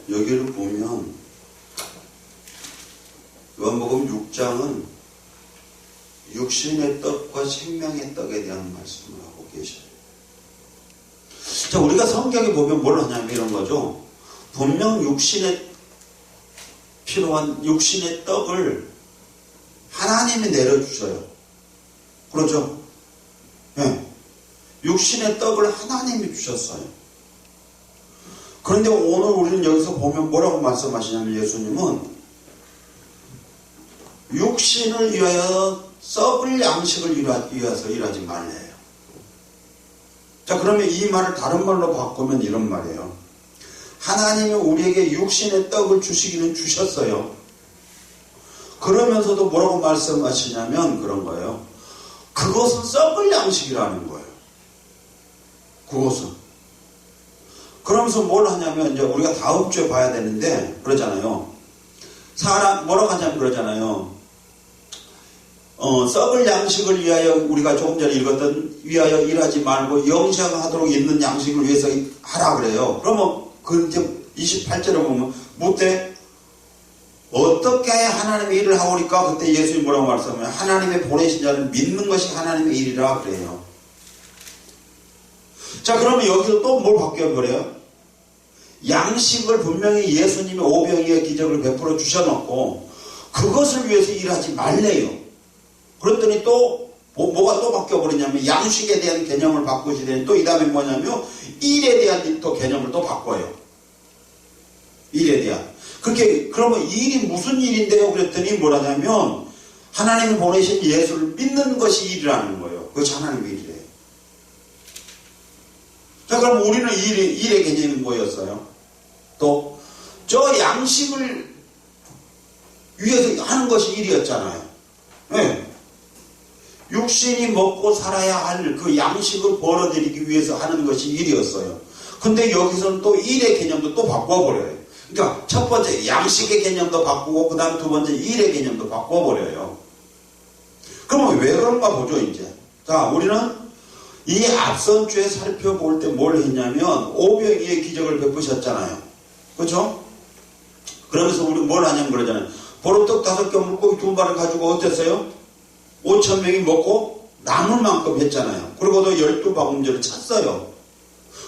여기를 보면 요한복음 6장은 육신의 떡과 생명의 떡에 대한 말씀을 하고 계셔요. 자, 우리가 성경에 보면 뭘 하냐면 이런 거죠. 분명 육신에 필요한 육신의 떡을 하나님이 내려주셔요. 그렇죠? 네. 육신의 떡을 하나님이 주셨어요. 그런데 오늘 우리는 여기서 보면 뭐라고 말씀하시냐면 예수님은 육신을 위하여 썩을 양식을 위해서 일하지 말래요. 자, 그러면 이 말을 다른 말로 바꾸면 이런 말이에요. 하나님이 우리에게 육신의 떡을 주시기는 주셨어요. 그러면서도 뭐라고 말씀하시냐면 그런 거예요. 그것은 썩을 양식이라는 거예요. 그것은. 그러면서 뭘 하냐면 이제 우리가 다음 주에 봐야 되는데 그러잖아요. 사람 뭐라고 하냐면 그러잖아요. 썩을 양식을 위하여 우리가 조금 전에 읽었던 위하여 일하지 말고 영생하도록 있는 양식을 위해서 하라 그래요. 그러면 그 이제 28절에 보면 묻되 어떻게 해야 하나님의 일을 하오리까? 그때 예수님이 뭐라고 말씀하면 하나님의 보내신 자는 믿는 것이 하나님의 일이라 그래요. 자, 그러면 여기서 또 뭘 바뀌어버려요? 양식을 분명히 예수님이 오병이어 기적을 베풀어 주셔놓고 그것을 위해서 일하지 말래요. 그랬더니 또 뭐가 또 바뀌어버리냐면 양식에 대한 개념을 바꾸시더니 또 이 다음에 뭐냐면 일에 대한 또 개념을 또 바꿔요. 일에 대한. 그렇게 그러면 일이 무슨 일인데요? 그랬더니 뭐라냐면 하나님이 보내신 예수를 믿는 것이 일이라는 거예요. 그것이 하나님의 일이래요. 자, 그럼 우리는 일의 개념이 뭐였어요? 또 저 양식을 위해서 하는 것이 일이었잖아요. 네. 육신이 먹고 살아야 할 그 양식을 벌어들이기 위해서 하는 것이 일이었어요. 근데 여기서는 또 일의 개념도 또 바꿔버려요. 그러니까 첫 번째 양식의 개념도 바꾸고 그 다음 두 번째 일의 개념도 바꿔버려요. 그러면 왜 그런가 보죠 이제. 자, 우리는 이 앞선 주에 살펴볼 때 뭘 했냐면 오병이의 기적을 베푸셨잖아요. 그렇죠? 그러면서 우리 뭘 하냐면 그러잖아요. 보름떡 5개 물고기 2마리를 가지고 어땠어요? 5,000명이 먹고 남을 만큼 했잖아요. 그리고도 12방음제를 찼어요.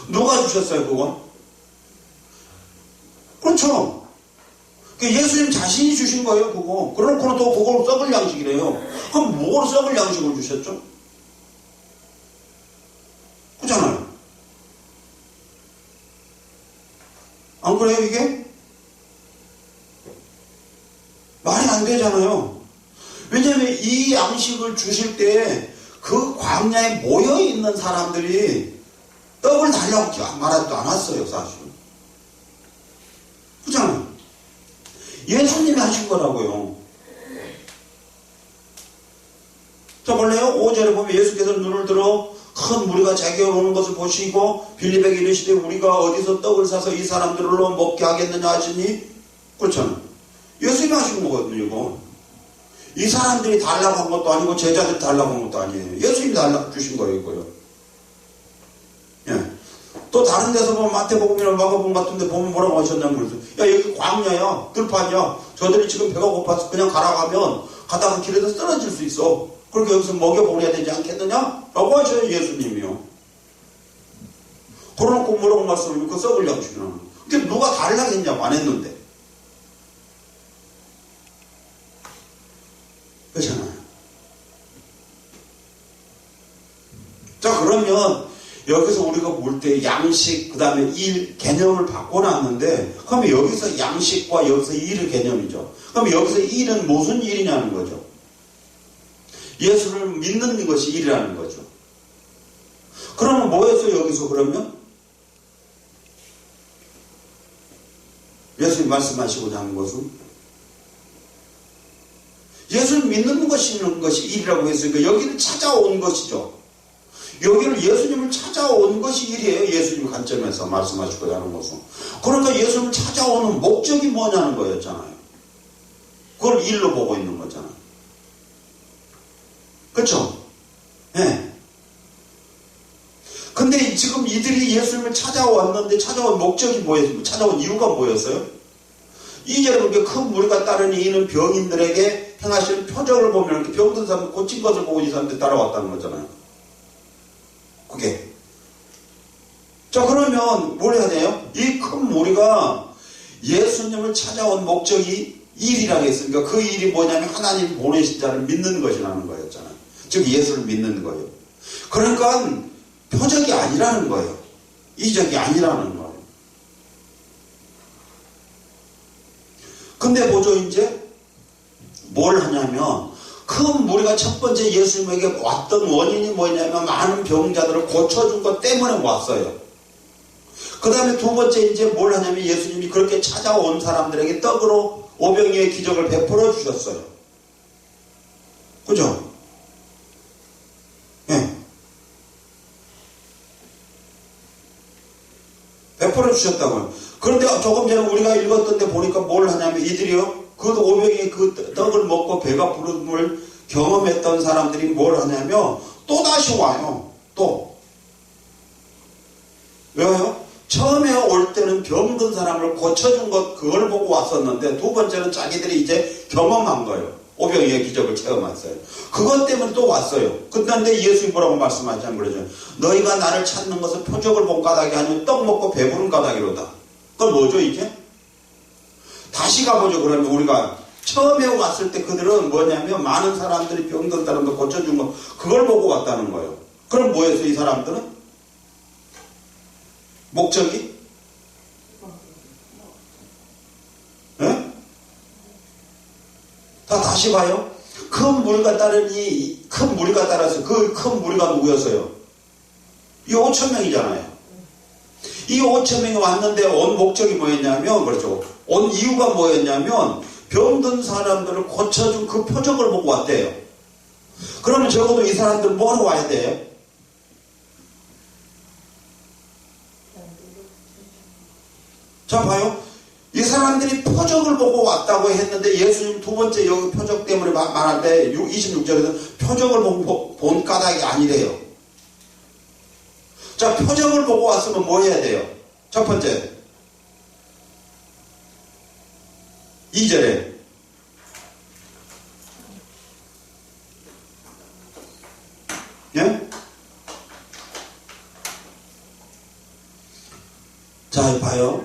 누가 주셨어요 그건? 그렇죠. 예수님 자신이 주신 거예요 그거. 그러고는 또 그걸 썩을 양식이래요. 그럼 뭘 썩을 양식을 주셨죠? 그렇잖아요. 안 그래요 이게? 말이 안 되잖아요. 왜냐하면 이 양식을 주실 때 그 광야에 모여있는 사람들이 떡을 달라고 말하지도 않았어요 사실. 그렇잖아요. 예수님이 하신 거라고요. 자, 볼래요? 5절에 보면 예수께서 눈을 들어 큰 무리가 자기가 오는 것을 보시고 빌립에게 이르시되 우리가 어디서 떡을 사서 이 사람들로 먹게 하겠느냐 하시니 그렇잖아요. 예수님이 하신 거거든요 이거. 이 사람들이 달라고 한 것도 아니고 제자들이 달라고 한 것도 아니에요. 예수님이 달라고 주신 거예요 이거요. 예. 또 다른 데서 보면 마태복음이나 마가복음 같은 데 보면 뭐라고 하셨냐면 그러세요. 야 여기 광야야 들판이야. 저들이 지금 배가 고파서 그냥 가라가면 가다가 길에서 쓰러질 수 있어. 그렇게 여기서 먹여보내야 되지 않겠느냐? 라고 하셔요 예수님이요. 그러놓고 뭐라고 말씀하면 그 썩을 양식이라는 거예요. 근데 누가 달라고 했냐고 안 했는데. 그렇잖아요. 자, 그러면 여기서 우리가 볼 때 양식 그 다음에 일 개념을 바꿔놨는데 그러면 여기서 양식과 여기서 일의 개념이죠. 그럼 여기서 일은 무슨 일이냐는 거죠. 예수를 믿는 것이 일이라는 거죠. 그러면 뭐였어요 여기서 그러면? 예수님 말씀하시고자 하는 것은 예수를 믿는 것이 일이라고 했으니까 여기를 찾아온 것이죠. 여기를 예수님을 찾아온 것이 일이에요. 예수님 관점에서 말씀하시고자 하는 것은. 그러니까 예수님을 찾아오는 목적이 뭐냐는 거였잖아요. 그걸 일로 보고 있는 거잖아요. 그렇죠? 네. 근데 근데 지금 이들이 예수님을 찾아왔는데 찾아온 목적이 뭐였어요? 찾아온 이유가 뭐였어요? 2절에 보니까 큰 무리가 따르니 이는 병인들에게 행하시는 표적을 보면 이렇게 병든 사람 고친 것을 보고 이 사람들이 따라왔다는 거잖아요. 그게. 자, 그러면 뭘 해야 돼요? 이 큰 무리가 예수님을 찾아온 목적이 일이라고 했으니까 그 일이 뭐냐면 하나님 보내신 자를 믿는 것이라는 거였잖아요. 즉 예수를 믿는 거예요. 그러니까 표적이 아니라는 거예요. 이적이 아니라는 거예요. 근데 보죠, 이제 뭘 하냐면 큰 무리가 첫 번째 예수님에게 왔던 원인이 뭐냐면 많은 병자들을 고쳐준 것 때문에 왔어요. 그 다음에 두 번째 이제 뭘 하냐면 예수님이 그렇게 찾아온 사람들에게 떡으로 오병이의 기적을 베풀어 주셨어요. 그죠? 예. 베풀어 주셨다고요. 그런데 조금 전에 우리가 읽었던 데 보니까 뭘 하냐면 이들이요, 그 오병이의 그 떡을 먹고 배가 부름을 경험했던 사람들이 뭘 하냐면 또 다시 와요. 또. 왜요? 처음에 올 때는 병든 사람을 고쳐준 것, 그걸 보고 왔었는데 두 번째는 자기들이 이제 경험한 거예요. 오병이의 기적을 체험했어요. 그것 때문에 또 왔어요. 근데 예수님 뭐라고 말씀하시냐면 그러죠. 너희가 나를 찾는 것은 표적을 본 까닭이 아니고 떡 먹고 배부른 까닭이로다. 그건 뭐죠 이제? 다시 가보죠. 그러면 우리가 처음에 왔을 때 그들은 뭐냐면 많은 사람들이 병든 사람도 고쳐준 거, 그걸 보고 왔다는 거예요. 그럼 뭐였어요 이 사람들은? 목적이? 네? 다시 봐요. 큰 무리가 따르니, 큰 무리가 따라서 그 큰 무리가 누구였어요? 이 5,000명이잖아요. 이 5,000명이 왔는데 온 목적이 뭐였냐면, 그렇죠. 온 이유가 뭐였냐면, 병든 사람들을 고쳐준 그 표적을 보고 왔대요. 그러면 적어도 이 사람들은 뭐하러 와야 돼요? 자, 봐요. 이 사람들이 표적을 보고 왔다고 했는데 예수님 두 번째 여기 표적 때문에 말할 때 26절에서 표적을 본 까닭이 아니래요. 자, 표적을 보고 왔으면 뭐 해야 돼요? 첫 번째. 2절에. 예? 자, 봐요.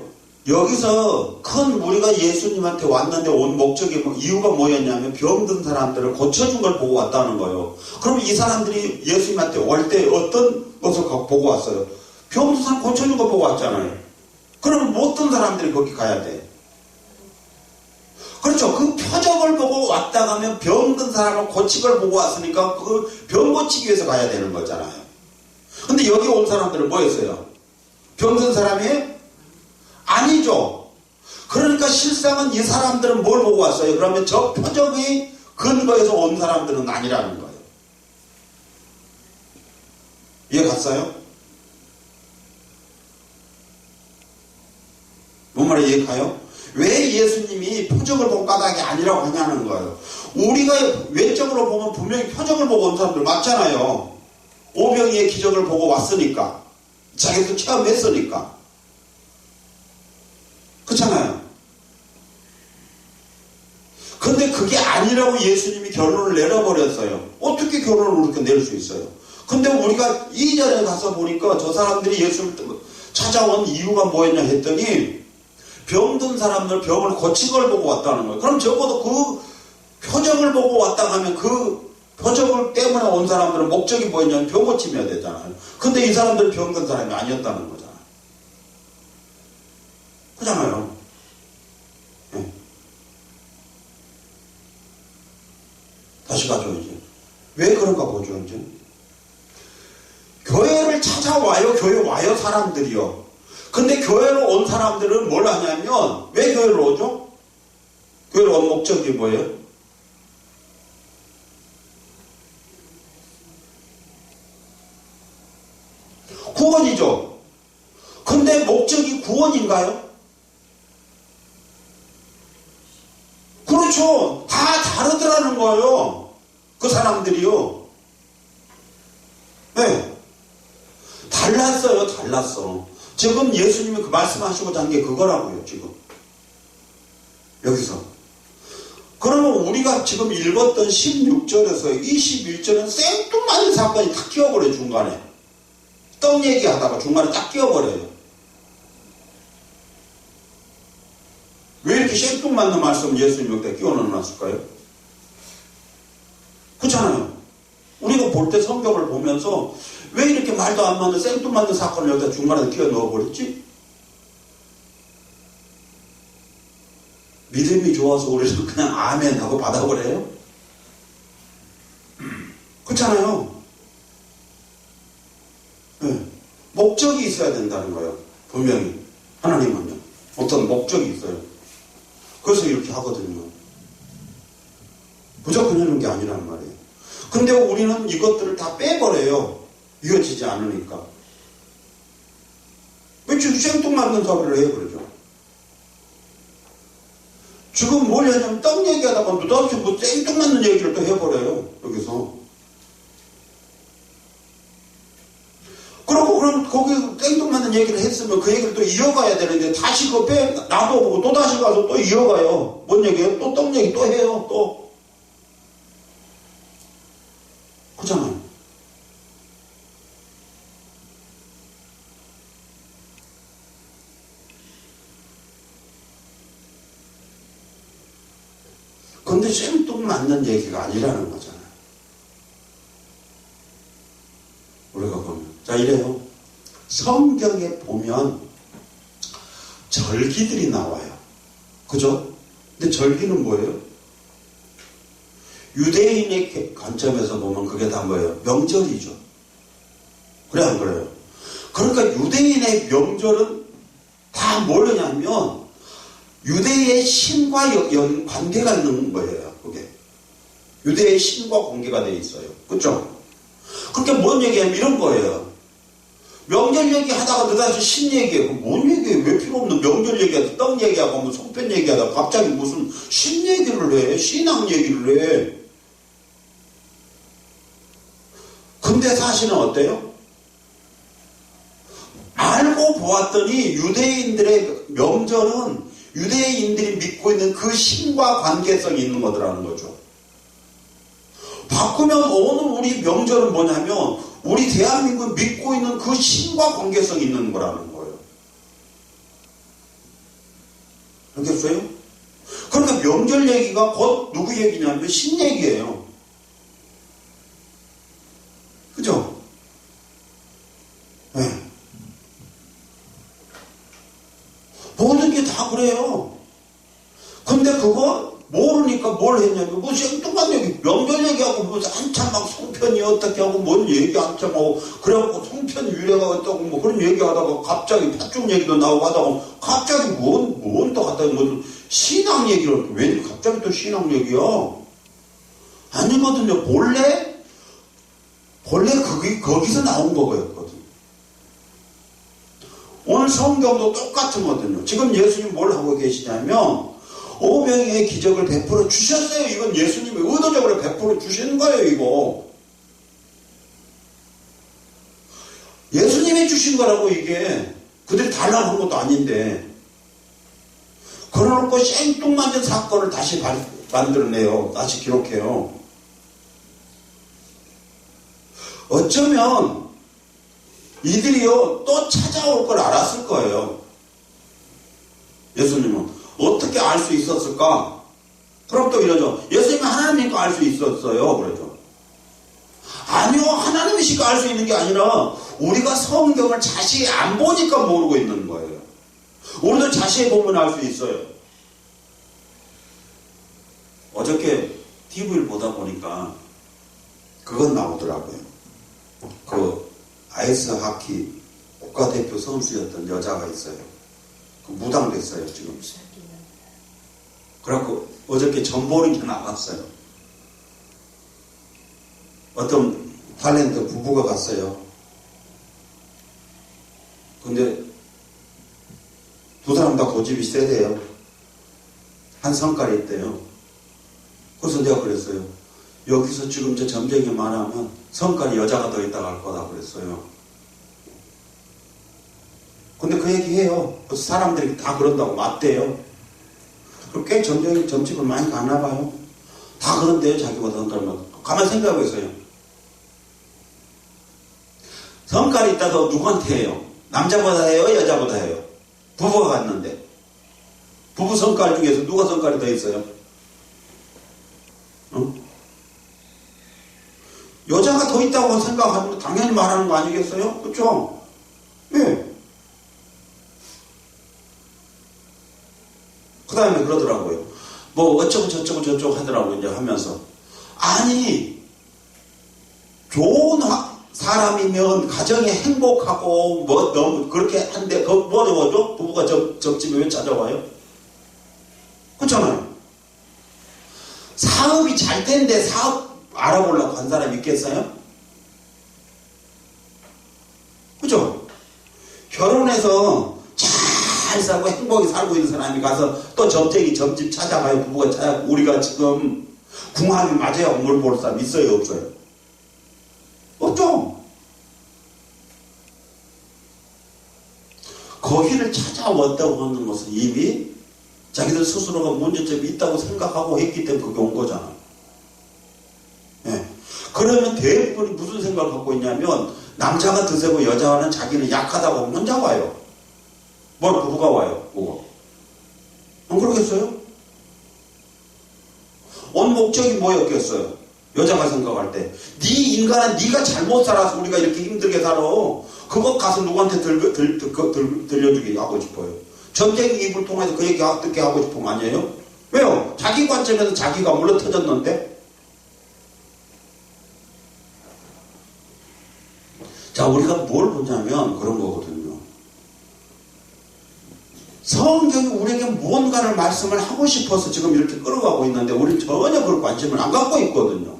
여기서 큰 무리가 예수님한테 왔는데 온 목적이 이유가 뭐였냐면 병든 사람들을 고쳐준 걸 보고 왔다는 거예요. 그럼 이 사람들이 예수님한테 올 때 어떤 것을 보고 왔어요? 병든 사람 고쳐준 걸 보고 왔잖아요. 그러면 어떤 사람들이 거기 가야 돼? 그렇죠. 그 표적을 보고 왔다 가면 병든 사람을 고친 걸 보고 왔으니까 그 병 고치기 위해서 가야 되는 거잖아요. 근데 여기 온 사람들은 뭐였어요? 병든 사람이 아니죠. 그러니까 실상은 이 사람들은 뭘 보고 왔어요? 그러면 저 표적의 근거에서 온 사람들은 아니라는 거예요. 이해 갔어요? 뭔 말이에요? 이해 가요? 왜 예수님이 표적을 본 까닭이 아니라고 하냐는 거예요. 우리가 외적으로 보면 분명히 표적을 보고 온 사람들 맞잖아요. 오병이의 기적을 보고 왔으니까. 자기도 체험했으니까. 그렇잖아요. 근데 그게 아니라고 예수님이 결론을 내려버렸어요. 어떻게 결론을 그렇게 낼 수 있어요? 근데 우리가 2절에 가서 보니까 저 사람들이 예수를 찾아온 이유가 뭐였냐 했더니 병든 사람들 병을 고친 걸 보고 왔다는 거예요. 그럼 적어도 그 표적을 보고 왔다 하면 그 표적을 때문에 온 사람들은 목적이 뭐였냐면 병 고침해야 되잖아요. 근데 이 사람들은 병든 사람이 아니었다는 거잖아요. 그잖아요. 네. 다시 가죠, 이제. 왜 그런가 보죠, 이제. 교회를 찾아와요, 교회 와요, 사람들이요. 근데 교회로 온 사람들은 뭘 하냐면, 왜 교회로 오죠? 교회로 온 목적이 뭐예요? 구원이죠. 근데 목적이 구원인가요? 그렇죠. 다 다르더라는 거예요. 그 사람들이요. 네. 달라. 달랐어요. 달랐어. 지금 예수님이 그 말씀하시고자 한 게 그거라고요. 지금 여기서. 그러면 우리가 지금 읽었던 16절에서 21절은 생뚱맞은 사건이 다 끼어버려요. 중간에. 떡 얘기하다가 중간에 딱 끼어버려요. 왜 이렇게 생뚱맞는 말씀 예수님 여기다 끼워 넣어놨을까요? 그렇잖아요. 우리가 볼 때 성경을 보면서 왜 이렇게 말도 안 맞는 생뚱맞는 사건을 여기다 중간에 끼워 넣어버렸지? 믿음이 좋아서 우리는 그냥 아멘 하고 받아버려요? 그렇잖아요. 네. 목적이 있어야 된다는 거예요. 분명히. 하나님은요. 어떤 목적이 있어요. 그래서 이렇게 하거든요. 무조건 하는 게 아니란 말이에요. 근데 우리는 이것들을 다 빼버려요. 이어지지 않으니까. 왜 지금 생뚱맞는 소리를 해버리죠? 지금 뭘 하냐면 떡 얘기하다가 느닷없이 뭐 생뚱맞는 얘기를 또 해버려요. 여기서. 그러고 그럼 거기 생뚱맞는 얘기를 했으면 그 얘기를 또 이어가야 되는데 다시 그거 놔둬보고 또 다시 가서 또 이어가요. 뭔 얘기예요? 또 떡 얘기 또 해요. 또. 그렇잖아요. 근데 생뚱맞는 얘기가 아니라는 거잖아요. 우리가 보면. 자, 이래요. 성경에 보면 절기들이 나와요. 그죠? 근데 절기는 뭐예요? 유대인의 관점에서 보면 그게 다 뭐예요? 명절이죠. 그래, 안 그래요? 그러니까 유대인의 명절은 다 뭐냐면 유대의 신과 관계가 있는 거예요. 그게. 유대의 신과 관계가 돼 있어요. 그렇죠? 그러니까 뭔 얘기하면 이런 거예요. 명절 얘기하다가 느닷없이 신 얘기해요. 뭔 얘기해요? 왜 필요 없는 명절 얘기하다 떡 얘기하고 뭐 송편 얘기하다 갑자기 무슨 신 얘기를 해. 신앙 얘기를 해. 근데 사실은 어때요? 알고 보았더니 유대인들의 명절은 유대인들이 믿고 있는 그 신과 관계성이 있는 거더라는 거죠. 바꾸면 오늘 우리 명절은 뭐냐면 우리 대한민국 믿고 있는 그 신과 관계성이 있는 거라는 거예요. 알겠어요? 그러니까 명절 얘기가 곧 누구 얘기냐면 신 얘기예요. 그죠? 네. 모든 게 다 그래요. 근데 그거 모르니까 뭘 했냐면 뭐 생뚱한 얘기 명절 얘기하고 뭐 한참 막 송편이 어떻게 하고 뭔 얘기 한참 하고 그래갖고 송편 유래가 어떻고 뭐 그런 얘기하다가 갑자기 팥죽 얘기도 나오고 하다가 갑자기 뭔 또 갖다 뭐 신앙 얘기를 왜 갑자기 또 신앙 얘기야? 아니거든요. 본래 거기서 나온 거였거든요. 오늘 성경도 똑같거든요. 지금 예수님 뭘 하고 계시냐면 5명의 기적을 베풀어 주셨어요. 이건 예수님이 의도적으로 베풀어 주시는 거예요. 이거 예수님이 주신 거라고. 이게 그들이 달라고 한 것도 아닌데 그러놓고 생뚱맞은 사건을 다시 만들어내요. 다시 기록해요. 어쩌면 이들이요 또 찾아올 걸 알았을 거예요. 예수님은 어떻게 알 수 있었을까? 그럼 또 이러죠. 예수님은 하나님이니까 알 수 있었어요. 그러죠. 아니요, 하나님이시니까 알 수 있는 게 아니라 우리가 성경을 자세히 안 보니까 모르고 있는 거예요. 우리도 자세히 보면 알 수 있어요. 어저께 TV를 보다 보니까 그건 나오더라고요. 그 아이스 하키 국가대표 선수였던 여자가 있어요. 그 무당됐어요, 지금. 그래갖고 어저께 전보링이 나갔어요. 어떤 탤런트 부부가 갔어요. 근데 두 사람 다 고집이 세대요. 한 성깔이 있대요. 그래서 내가 그랬어요. 여기서 지금 저 점쟁이만 하면 성깔이 여자가 더 있다고 할 거다 그랬어요. 근데 그 얘기 해요. 그래서 사람들이 다 그런다고 맞대요. 꽤 점집을 많이 가나 봐요. 다 그런데요, 자기보다 성깔만. 가만히 생각해보세요. 성깔이 있다고 누구한테 해요? 남자보다 해요? 여자보다 해요? 부부가 갔는데. 부부 성깔 중에서 누가 성깔이 더 있어요? 여자가 더 있다고 생각하면 당연히 말하는 거 아니겠어요? 그렇죠? 예. 그 다음에 그러더라고요. 뭐 어쩌고 저쩌고 하더라고요. 이제 하면서. 아니, 좋은 사람이면 가정이 행복하고 뭐 너무 그렇게 한데 그 뭐죠? 부부가 점집에 왜 찾아와요? 그렇잖아요. 사업이 잘 된데 사업 알아보려고 한 사람이 있겠어요? 그죠? 결혼해서 잘 살고 행복히 살고 있는 사람이 가서 또 점집 찾아가요. 부부가 찾아가고 우리가 지금 궁합이 맞아야 뭘 볼 사람 있어요? 없어요? 없죠? 거기를 찾아왔다고 하는 것은 이미 자기들 스스로가 문제점이 있다고 생각하고 했기 때문에 그게 온 거잖아. 예. 그러면 대부분이 무슨 생각을 갖고 있냐면 남자가 드세고 여자는 자기는 약하다고 혼자 와요. 뭘 부부가 와요. 그거. 안 그러겠어요? 온 목적이 뭐였겠어요? 여자가 생각할 때. 네 인간은 네가 잘못 살아서 우리가 이렇게 힘들게 살아. 그거 가서 누구한테 들려주게 하고 싶어요. 전쟁 입을 통해서 그 얘기 듣게 하고 싶은 거 아니에요? 왜요? 자기 관점에서 자기가 물러 터졌는데? 자, 우리가 뭘 보냐면 그런 거거든요. 성경이 우리에게 무언가를 말씀을 하고 싶어서 지금 이렇게 끌어가고 있는데 우리는 전혀 그런 관심을 안 갖고 있거든요.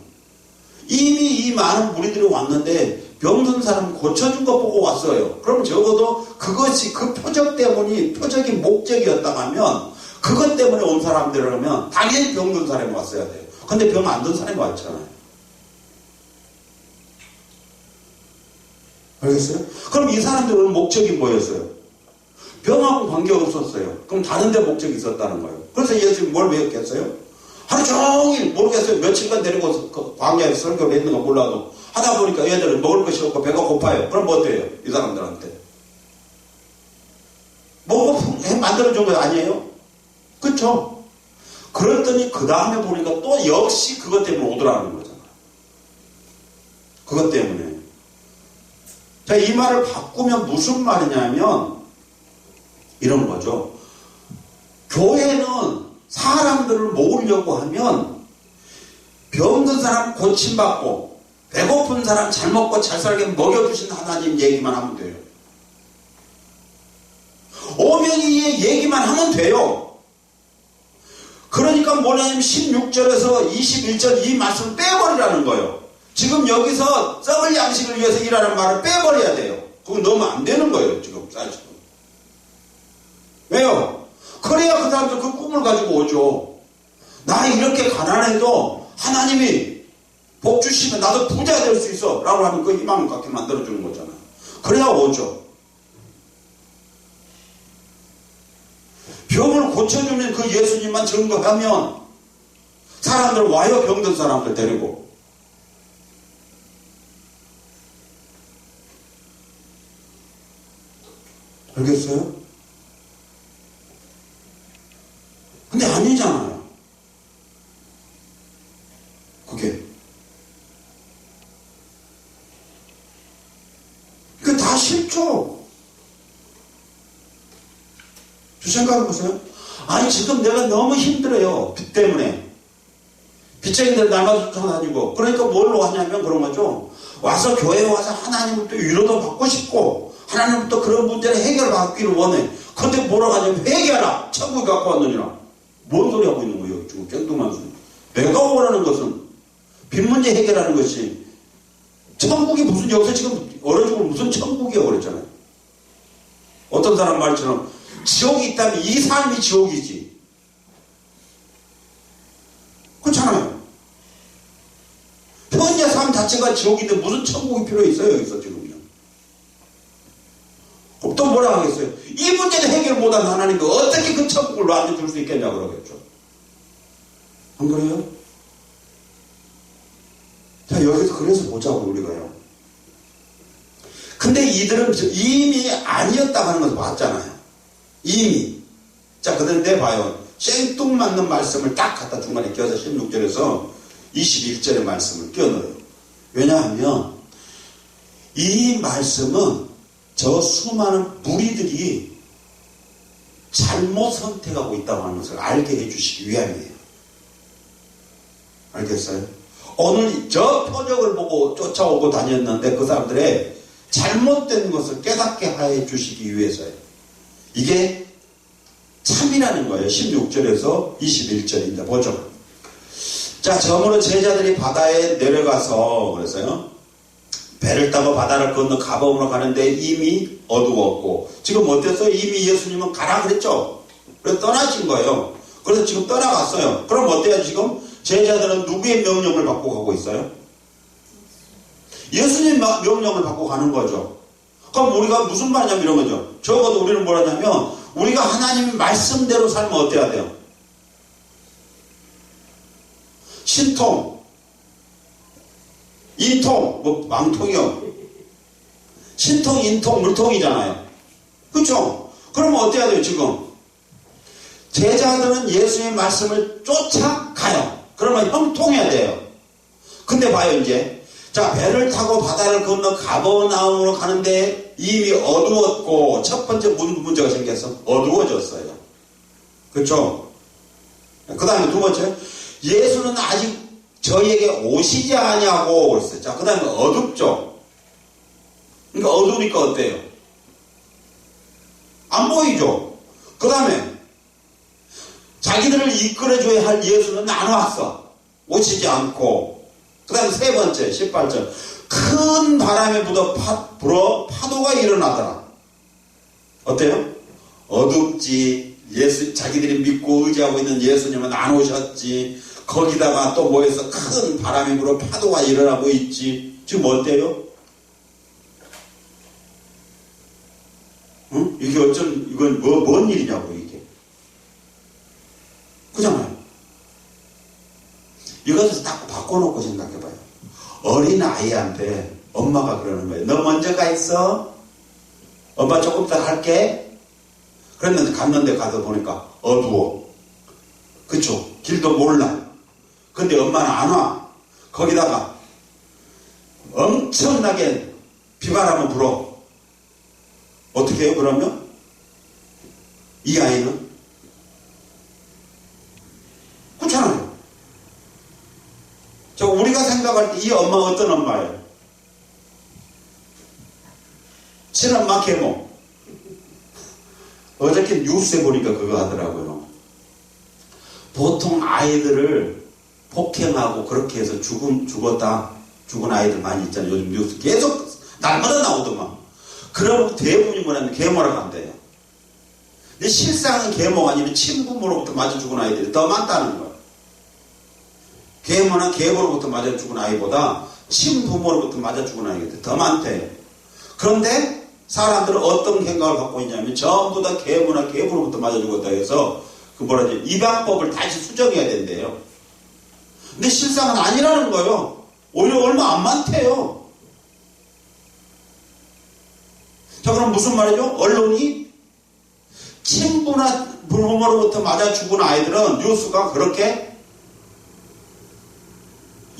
이미 이 많은 무리들이 왔는데 병든 사람 고쳐준 거 보고 왔어요. 그럼 적어도 그것이 그 표적 때문이 표적인 목적이었다 하면 그것 때문에 온 사람들이라면 당연히 병든 사람이 왔어야 돼요. 근데 병 안 든 사람이 왔잖아요. 알겠어요? 그럼 이 사람들은 목적이 뭐였어요? 병하고 관계없었어요. 그럼 다른 데 목적이 있었다는 거예요. 그래서 예수님이 뭘 배웠겠어요? 하루 종일 모르겠어요. 며칠간 데리고 광야에서 설교를 했는가 몰라도 하다 보니까 얘들은 먹을 것이 없고 배가 고파요. 그럼 뭐 어때요? 이 사람들한테. 뭐 만들어준 거 아니에요? 그쵸? 그랬더니 그 다음에 보니까 또 역시 그것 때문에 오더라는 거잖아요. 그것 때문에. 자, 이 말을 바꾸면 무슨 말이냐면 이런 거죠. 교회는 사람들을 모으려고 하면 병든 사람 고침받고 배고픈 사람 잘 먹고 잘 살게 먹여주신 하나님 얘기만 하면 돼요. 오병이의 얘기만 하면 돼요. 그러니까 뭐냐면 16절에서 21절 이 말씀을 빼버리라는 거예요. 지금 여기서 썩을 양식을 위해서 일하는 말을 빼버려야 돼요. 그거 넣으면 안 되는 거예요. 지금 사실은. 왜요? 그래야 그 사람들 그 꿈을 가지고 오죠. 나 이렇게 가난해도 하나님이 복 주시면 나도 부자 될 수 있어 라고 하면 그 희망을 갖게 만들어주는 거잖아요. 그래야 오죠. 병을 고쳐주는 그 예수님만 증거하면 사람들 와요. 병든 사람들 데리고. 알겠어요? 근데 아니잖아요. 그게. 그게 다 싫죠. 생각해보세요. 아니 지금 내가 너무 힘들어요. 빚 때문에. 빚쟁이들 나가서 쫓아다니고. 그러니까 뭘로 하냐면 그런 거죠. 와서 교회에 와서 하나님부터 위로도 받고 싶고 하나님부터 그런 문제를 해결받기를 원해. 근데 뭐라고 하냐면 회개하라. 천국에 갖고 왔느니라. 뭔 소리 하고 있는 거예요? 지금 쟁뚱한 소리. 내가 원하는 것은 빚 문제 해결하는 것이 천국이 무슨 여기서 지금 얼어 죽을 무슨 천국이야 그랬잖아요. 어떤 사람 말처럼 지옥이 있다면 이 삶이 지옥이지. 그렇잖아요. 현재 삶 자체가 지옥인데 무슨 천국이 필요 있어요 여기서 지금요. 그럼 또 뭐라 하겠어요? 이 문제도 해결 못한 하나님이 어떻게 그 천국을 나한테 줄 수 있겠냐 그러겠죠. 안 그래요? 자, 여기서 그래서 보자고 우리가요. 근데 이들은 이미 아니었다고 하는 것을 봤잖아요. 이미. 자, 그런데 봐요. 생뚱맞는 말씀을 딱 갖다 중간에 껴서 16절에서 21절의 말씀을 껴넣어요. 왜냐하면 이 말씀은 저 수많은 무리들이 잘못 선택하고 있다고 하는 것을 알게 해주시기 위함이에요. 알겠어요? 오늘 저 표적을 보고 쫓아오고 다녔는데 그 사람들의 잘못된 것을 깨닫게 해 주시기 위해서요. 이게 참이라는 거예요. 16절에서 21절입니다. 보죠. 자, 저물어 제자들이 바다에 내려가서 그래서요. 배를 타고 바다를 건너 가버움으로 가는데 이미 어두웠고 지금 어땠어요? 이미 예수님은 가라 그랬죠. 그래서 떠나신 거예요. 그래서 지금 떠나갔어요. 그럼 어때요? 지금 제자들은 누구의 명령을 받고 가고 있어요? 예수님 명령을 받고 가는 거죠. 그럼 우리가 무슨 말이냐면 이런 거죠. 적어도 우리는 뭐라냐면 우리가 하나님의 말씀대로 살면 어때야 돼요? 신통, 인통, 뭐 망통이요. 신통, 인통, 물통이잖아요. 그렇죠? 그러면 어때야 돼요 지금? 제자들은 예수의 말씀을 쫓아가요. 그러면 형통해야 돼요. 근데 봐요 이제. 자, 배를 타고 바다를 건너 가버나움으로 가는데 이미 어두웠고 첫 번째 문제가 생겼어. 어두워졌어요. 그렇죠? 그 다음에 두 번째, 예수는 아직 저희에게 오시지 않냐고 그랬어요. 자, 그 다음에 어둡죠. 그러니까 어두우니까 어때요? 안 보이죠. 그 다음에 자기들을 이끌어줘야 할 예수는 안 왔어. 오시지 않고. 그 다음에 세 번째 18절, 큰 바람에 불어 파도가 일어나더라. 어때요? 어둡지. 자기들이 믿고 의지하고 있는 예수님은 안 오셨지. 거기다가 또 뭐해서 큰 바람이 불어 파도가 일어나고 있지. 지금 어때요? 응? 이게 이건 뭔 일이냐고 이게. 그잖아요. 이것을 딱 바꿔놓고 생각해봐요. 어린 아이한테 엄마가 그러는 거예요. 너 먼저 가 있어. 엄마 조금 더 할게. 그랬는데 갔는데 가서 보니까 어두워. 그쵸? 길도 몰라. 근데 엄마는 안 와. 거기다가 엄청나게 비바람을 불어. 어떻게 해요 그러면? 이 아이는? 그렇잖아요. 저 우리가 생각할 때 이 엄마가 어떤 엄마예요? 친엄마 계모. 어저께 뉴스에 보니까 그거 하더라고요. 보통 아이들을 폭행하고 그렇게 해서 죽었다. 죽은 아이들 많이 있잖아요. 요즘 뉴스 계속 날마다 나오더만. 그러면 대부분이 뭐냐면 계모라고 한대요. 근데 실상은 계모가 아니라 친부모로부터 맞아 죽은 아이들이 더 많다는 거예요. 계모나 계모로부터 맞아 죽은 아이보다 친부모로부터 맞아 죽은 아이들이 더 많대요. 그런데 사람들은 어떤 생각을 갖고 있냐면 전부 다 계모나 계모로부터 맞아 죽었다 해서 그 뭐라지 입양법을 다시 수정해야 된대요. 근데 실상은 아니라는 거예요. 오히려 얼마 안 많대요. 자, 그럼 무슨 말이죠? 언론이 친부나 부모로부터 맞아 죽은 아이들은 뉴스가 그렇게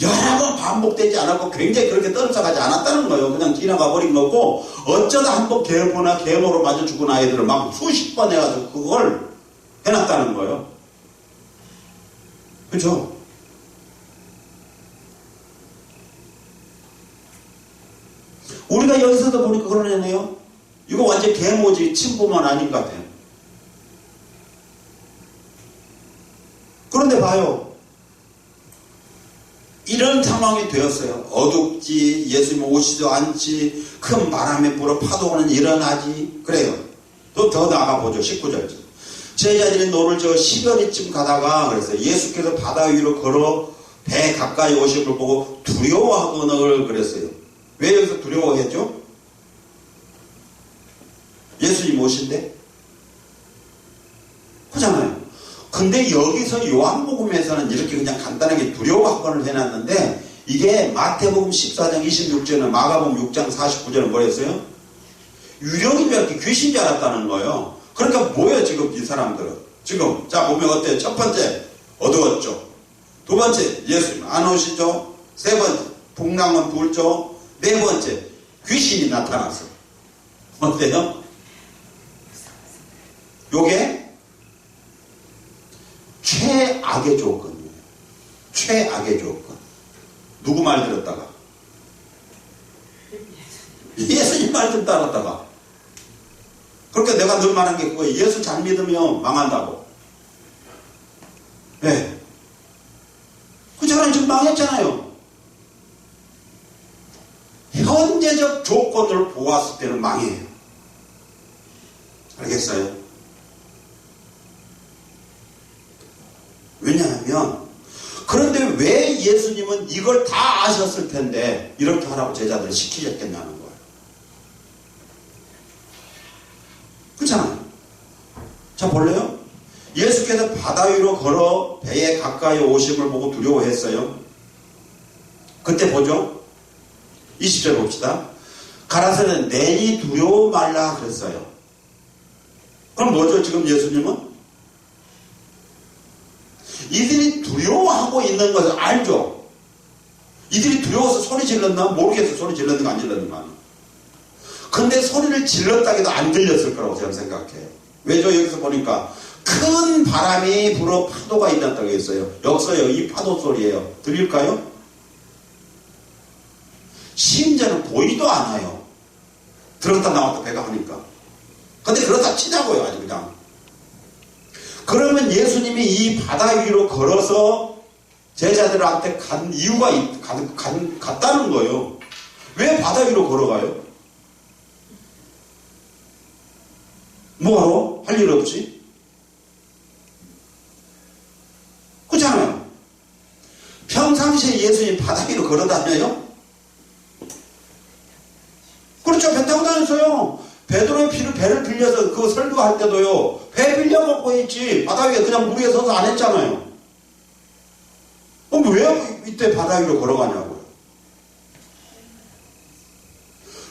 여러 번 반복되지 않았고 굉장히 그렇게 떠들썩하지 않았다는 거예요. 그냥 지나가 버린 거고 어쩌다 한번 계모나 계모로 맞아 죽은 아이들을 막 수십 번 해가지고 그걸 해놨다는 거예요. 그렇죠? 우리가 여기서도 보니까 그런 애네요. 이거 완전 계모지 친부만 아닌 것 같아요. 그런데 봐요. 이런 상황이 되었어요. 어둡지, 예수님 오시지도 않지, 큰 바람에 불어 파도는 일어나지. 그래요. 또 더 나가보죠. 19절. 제자들이 노를 저어 10여리쯤 가다가 그랬어요. 예수께서 바다 위로 걸어 배 가까이 오신 걸 보고 두려워하거늘 그랬어요. 왜 여기서 두려워했죠? 예수님 오신데? 그렇잖아요. 근데 여기서 요한복음에서는 이렇게 그냥 간단하게 두려워하건을 해놨는데, 이게 마태복음 14장 26절에 마가복음 6장 49절에 뭐라 했어요? 유령인 줄 알았지 귀신인 줄 알았다는 거예요. 그러니까 뭐예요 지금 이 사람들은? 지금 자 보면 어때요? 첫 번째 어두웠죠. 두 번째 예수님 안 오시죠. 세 번째 풍랑은 불죠. 네 번째 귀신이 나타났어요. 어때요? 요게 최악의 조건이에요. 최악의 조건. 누구 말 들었다가? 예수님 말 좀 따랐다가. 그러니까 내가 늘 말한 게 그거예요. 예수 잘 믿으면 망한다고. 네. 그 사람이 지금 망했잖아요. 현재적 조건을 보았을 때는 망해요. 알겠어요? 왜냐하면 그런데 왜 예수님은 이걸 다 아셨을 텐데 이렇게 하라고 제자들을 시키셨겠냐는 거예요. 그렇잖아요. 자 볼래요? 예수께서 바다 위로 걸어 배에 가까이 오심을 보고 두려워했어요. 그때 보죠. 20절 봅시다. 가라사대 내니 두려워 말라 그랬어요. 그럼 뭐죠 지금 예수님은? 이들이 두려워하고 있는 것을 알죠. 이들이 두려워서 소리 질렀나? 모르겠어. 소리 질렀는가 안 질렀는가. 근데 소리를 질렀다 해도 안 들렸을 거라고 저는 생각해요. 왜죠? 여기서 보니까 큰 바람이 불어 파도가 일어났다고 했어요. 여기서요. 이 파도 소리예요. 들릴까요? 심지어는 보이도 않아요. 들었다 나왔다 배가 하니까. 근데 그렇다 치자고요. 아주 그냥. 그러면 예수님이 이 바다 위로 걸어서 제자들한테 간 이유가 갔다는 거예요. 왜 바다 위로 걸어가요? 뭐하러? 할 일 없이? 그렇잖아요. 평상시에 예수님 바다 위로 걸어 다녀요? 그렇죠. 배 타고 다녔어요. 베드로의 배를 빌려서 그거 설교할 때도요. 배 빌려먹고 했지. 바다 위에 그냥 물 위에 서서 안 했잖아요. 그럼 왜 이때 바다 위로 걸어가냐고요.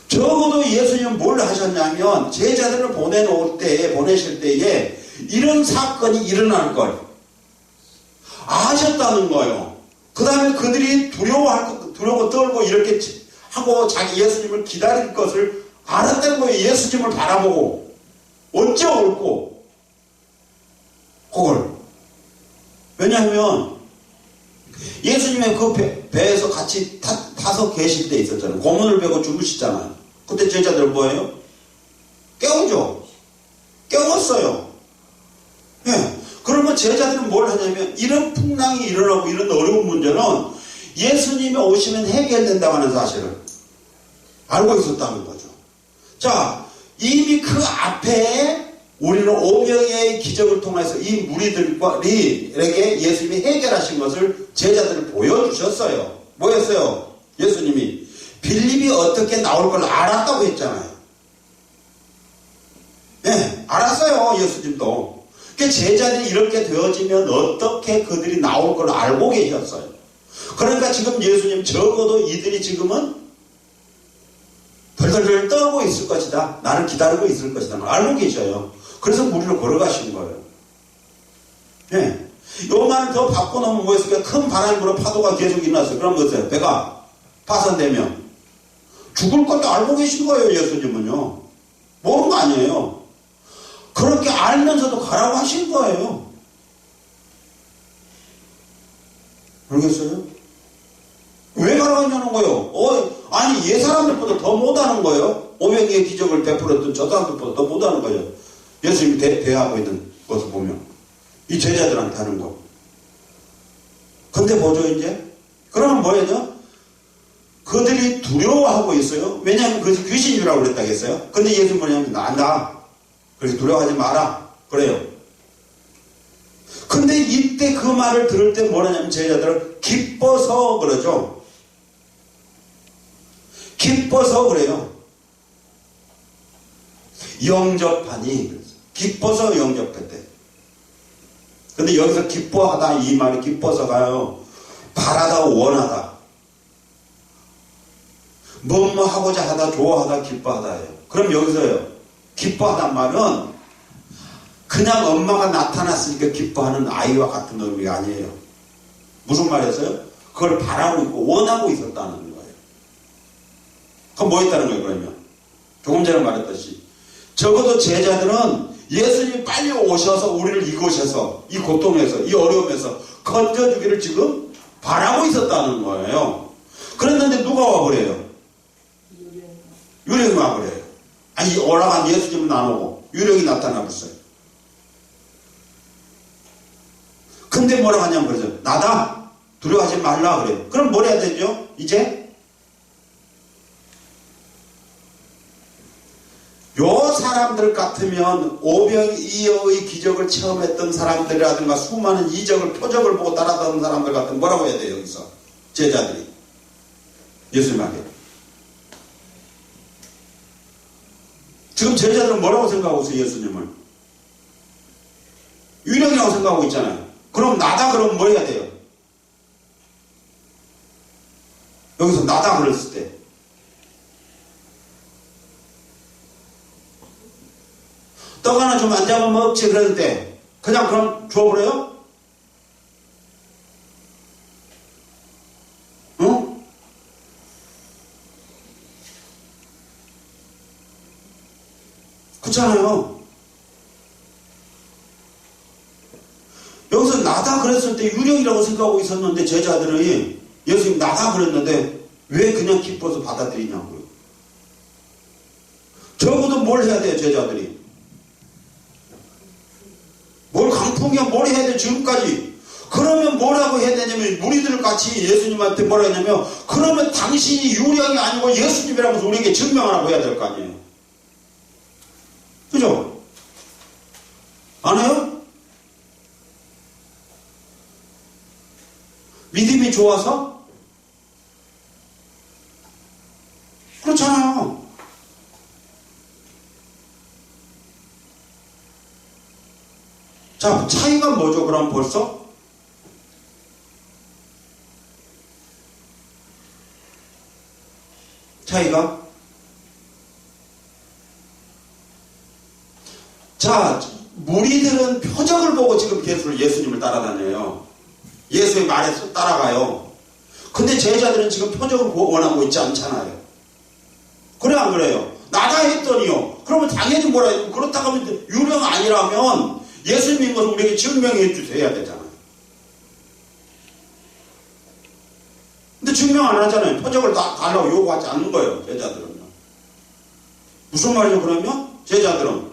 적어도 예수님은 뭘 하셨냐면 제자들을 보내실 때에 이런 사건이 일어날 걸 아셨다는 거예요. 그 다음에 그들이 두려워 떨고 이렇게 하고 자기 예수님을 기다릴 것을 알았다는 거예요. 예수님을 바라보고 언제 올고 그걸. 왜냐하면 예수님의 그 배에서 같이 타서 계실 때 있었잖아요. 고문을 베고 주무시잖아요. 그때 제자들 뭐예요? 깨우죠. 깨웠어요. 예. 그러면 제자들은 뭘 하냐면 이런 풍랑이 일어나고 이런 어려운 문제는 예수님이 오시면 해결된다고 하는 사실을 알고 있었다는 거죠. 자, 이미 그 앞에 우리는 오병의 기적을 통해서 이 무리들에게 예수님이 해결하신 것을 제자들을 보여주셨어요. 뭐였어요? 예수님이 빌립이 어떻게 나올 걸 알았다고 했잖아요. 네, 알았어요. 예수님도. 그러니까 제자들이 이렇게 되어지면 어떻게 그들이 나올 걸 알고 계셨어요. 그러니까 지금 예수님 적어도 이들이 지금은 덜덜덜 떨고 있을 것이다. 나를 기다리고 있을 것이다. 알고 계셔요. 그래서 무리로 걸어가신 거예요. 네. 요만 더 바꿔놓으면 뭐였을까요? 큰 바람이 불어 파도가 계속 일어났어요. 그럼 뭐였어요? 배가 파손되면 죽을 것도 알고 계신 거예요. 예수님은요. 모르는 거 아니에요. 그렇게 알면서도 가라고 하신 거예요. 모르겠어요? 왜 가라고 했냐는 거예요. 아니 옛 사람들보다 더 못하는 거예요. 오병이의 기적을 베풀었던 저 사람들보다 더 못하는 거예요. 예수님이 대하고 있는 것을 보면 이 제자들한테 하는 거. 근데 뭐죠 이제? 그러면 뭐예요? 그들이 두려워하고 있어요. 왜냐하면 그것이 귀신인 줄 알고 그랬다고 했어요. 근데 예수님 뭐냐면 난다. 그래서 두려워하지 마라. 그래요. 근데 이때 그 말을 들을 때 뭐냐면 제자들은 기뻐서 그러죠. 기뻐서 그래요. 영접하니 기뻐서 영접했대. 근데 여기서 기뻐하다 이 말이 기뻐서가요, 바라다 원하다, 뭐뭐 하고자 하다 좋아하다 기뻐하다예요. 그럼 여기서요 기뻐하단 말은 그냥 엄마가 나타났으니까 기뻐하는 아이와 같은 의미가 아니에요. 무슨 말이었어요? 그걸 바라고 있고 원하고 있었다는 거예요. 그럼 뭐 했다는 거예요? 그러면 조금 전에 말했듯이 적어도 제자들은 예수님이 빨리 오셔서 우리를 이곳에서, 이 고통에서, 이 어려움에서 건져주기를 지금 바라고 있었다는 거예요. 그랬는데 누가 와버려요? 유령이 와버려요. 아니 올라간 예수님은 안 오고 유령이 나타나 버렸어요. 근데 뭐라고 하냐면 그러죠. 나다. 두려워하지 말라 그래요. 그럼 뭘 해야 되죠? 이제 요 사람들 같으면 오병이어의 기적을 체험했던 사람들이라든가 수많은 이적을 표적을 보고 따라다니는 사람들 같으면 뭐라고 해야 돼요? 여기서 제자들이 예수님에게 지금 제자들은 뭐라고 생각하고 있어요? 예수님을 유령이라고 생각하고 있잖아요. 그럼 나다 그러면 뭐 해야 돼요? 여기서 나다 그랬을 때 떡 하나 좀 안 잡으면 먹지 그럴 때 그냥 그럼 줘버려요? 응? 그렇잖아요. 여기서 나다 그랬을 때 유령이라고 생각하고 있었는데 제자들이 예수님 나다 그랬는데 왜 그냥 기뻐서 받아들이냐고요. 적어도 뭘 해야 돼요? 제자들이 뭘 강풍이야 뭘 해야 돼 지금까지. 그러면 뭐라고 해야 되냐면 무리들 같이 예수님한테 뭐라 했냐면 그러면 당신이 유령이 아니고 예수님이라면서 우리에게 증명하라고 해야 될 거 아니에요. 그죠? 안 해요? 믿음이 좋아서? 그렇잖아요. 자, 차이가 뭐죠? 그럼 벌써? 차이가? 자, 무리들은 표적을 보고 지금 예수님을 따라다녀요. 예수의 말에 따라가요. 근데 제자들은 지금 표적을 원하고 있지 않잖아요. 그래 안 그래요? 나다 했더니요. 그러면 당연히 뭐라 해요? 그렇다고 하면 유령 아니라면 예수님인 것을 우리에게 증명해 주셔야 되잖아요. 근데 증명 안 하잖아요. 표적을 다 달라고 요구하지 않는 거예요. 제자들은요. 무슨 말이죠 그러면? 제자들은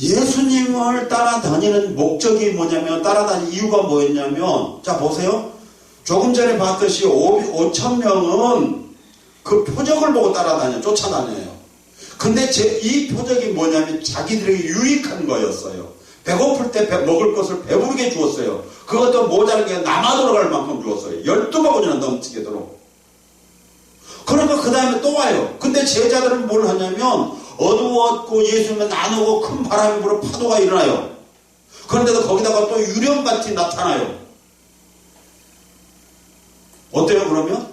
예수님을 따라다니는 목적이 뭐냐면 따라다니는 이유가 뭐였냐면 자 보세요. 조금 전에 봤듯이 5,000명은 그 표적을 보고 쫓아다녀요. 근데 이 표적이 뭐냐면 자기들에게 유익한 거였어요. 배고플 때 먹을 것을 배부르게 주었어요. 그것도 모자르게 남아 돌아갈 만큼 주었어요. 12바구니나 넘치게도록. 그러니까 그 다음에 또 와요. 근데 제자들은 뭘 하냐면 어두웠고 예수님은 안 오고 큰 바람이 불어 파도가 일어나요. 그런데도 거기다가 또 유령같이 나타나요. 어때요 그러면?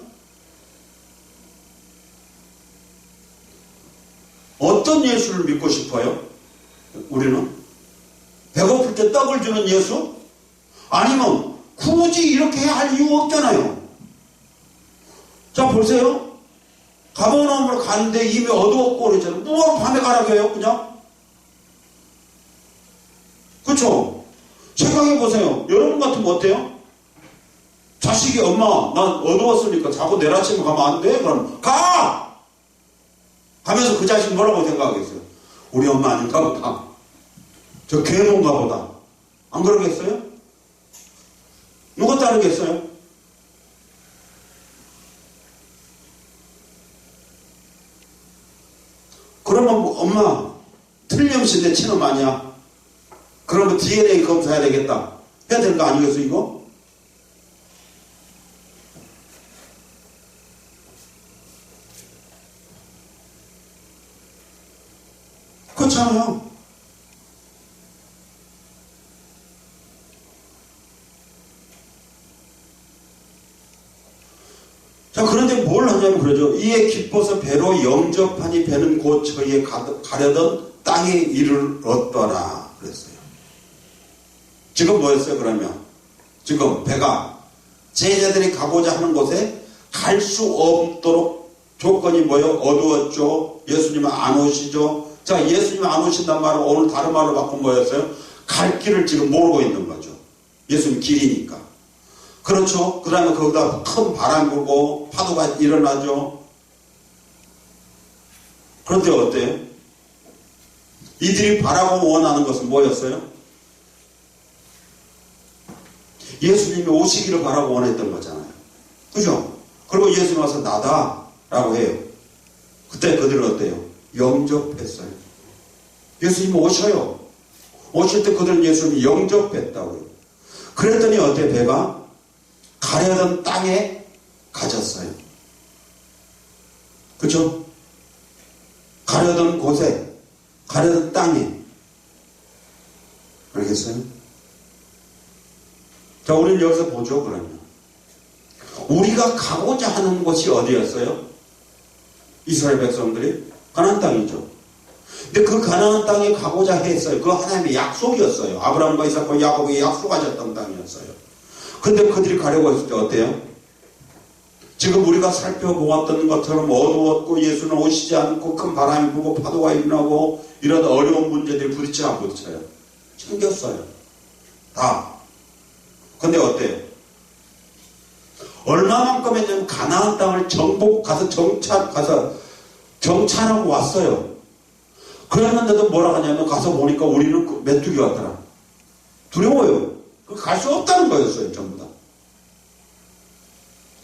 어떤 예수를 믿고 싶어요? 우리는? 배고플 때 떡을 주는 예수? 아니면 굳이 이렇게 할 이유 없잖아요. 자 보세요. 가버나움으로 가는데 이미 어두웠고 그러잖아요. 뭐하러 밤에 가라고 해요 그냥? 그쵸? 생각해보세요. 여러분 같으면 어때요? 자식이 엄마 난 어두웠으니까 자고 내일 아침에 가면 안 돼? 그럼 가! 하면서 그 자식 뭐라고 생각하겠어요? 우리 엄마 아닌가 보다. 저 괴물인가 보다. 안 그러겠어요? 누가 따르겠어요? 그러면 뭐 엄마 틀림없이 내 친엄 아니야? 그러면 DNA 검사해야 되겠다. 해야 되는 거 아니겠어 이거? 그렇잖아요. 자, 그런데 뭘 하냐면 그러죠. 이에 기뻐서 배로 영접하니 배는 곧 저희의 가려던 땅에 이르렀더라 그랬어요. 지금 뭐였어요 그러면? 지금 배가 제자들이 가고자 하는 곳에 갈 수 없도록 조건이 뭐예요? 어두웠죠. 예수님은 안 오시죠. 자, 예수님은 안 오신단 말은 오늘 다른 말로 바꾼 뭐였어요? 갈 길을 지금 모르고 있는 거죠. 예수님 길이니까. 그렇죠. 그 다음에 거기다 큰 바람 불고 파도가 일어나죠. 그런데 어때요? 이들이 바라고 원하는 것은 뭐였어요? 예수님이 오시기를 바라고 원했던 거잖아요. 그죠? 그리고 예수님 와서 나다 라고 해요. 그때 그들은 어때요? 영접했어요. 예수님 오셔요. 오실 때 그들은 예수님이 영접했다고요. 그랬더니 어때요? 배가 가려던 땅에 가졌어요. 그죠? 가려던 곳에, 가려던 땅에. 알겠어요? 자, 우리는 여기서 보죠, 그러면. 우리가 가고자 하는 곳이 어디였어요? 이스라엘 백성들이? 가나안 땅이죠. 근데 그 가나안 땅에 가고자 했어요. 그 하나님의 약속이었어요. 아브라함과 이삭과 야곱이 약속하셨던 땅이었어요. 근데 그들이 가려고 했을 때 어때요? 지금 우리가 살펴보았던 것처럼 어두웠고 예수는 오시지 않고 큰 바람이 불고 파도가 일어나고 이런 어려운 문제들이 부딪혀 안 부딪혀요? 챙겼어요. 다. 근데 어때요? 얼마만큼 했냐면 가나안 땅을 가서 정찰하고 왔어요. 그랬는데도 뭐라 하냐면 가서 보니까 우리는 메뚜기 왔더라. 두려워요. 갈 수 없다는 거였어요, 전부 다.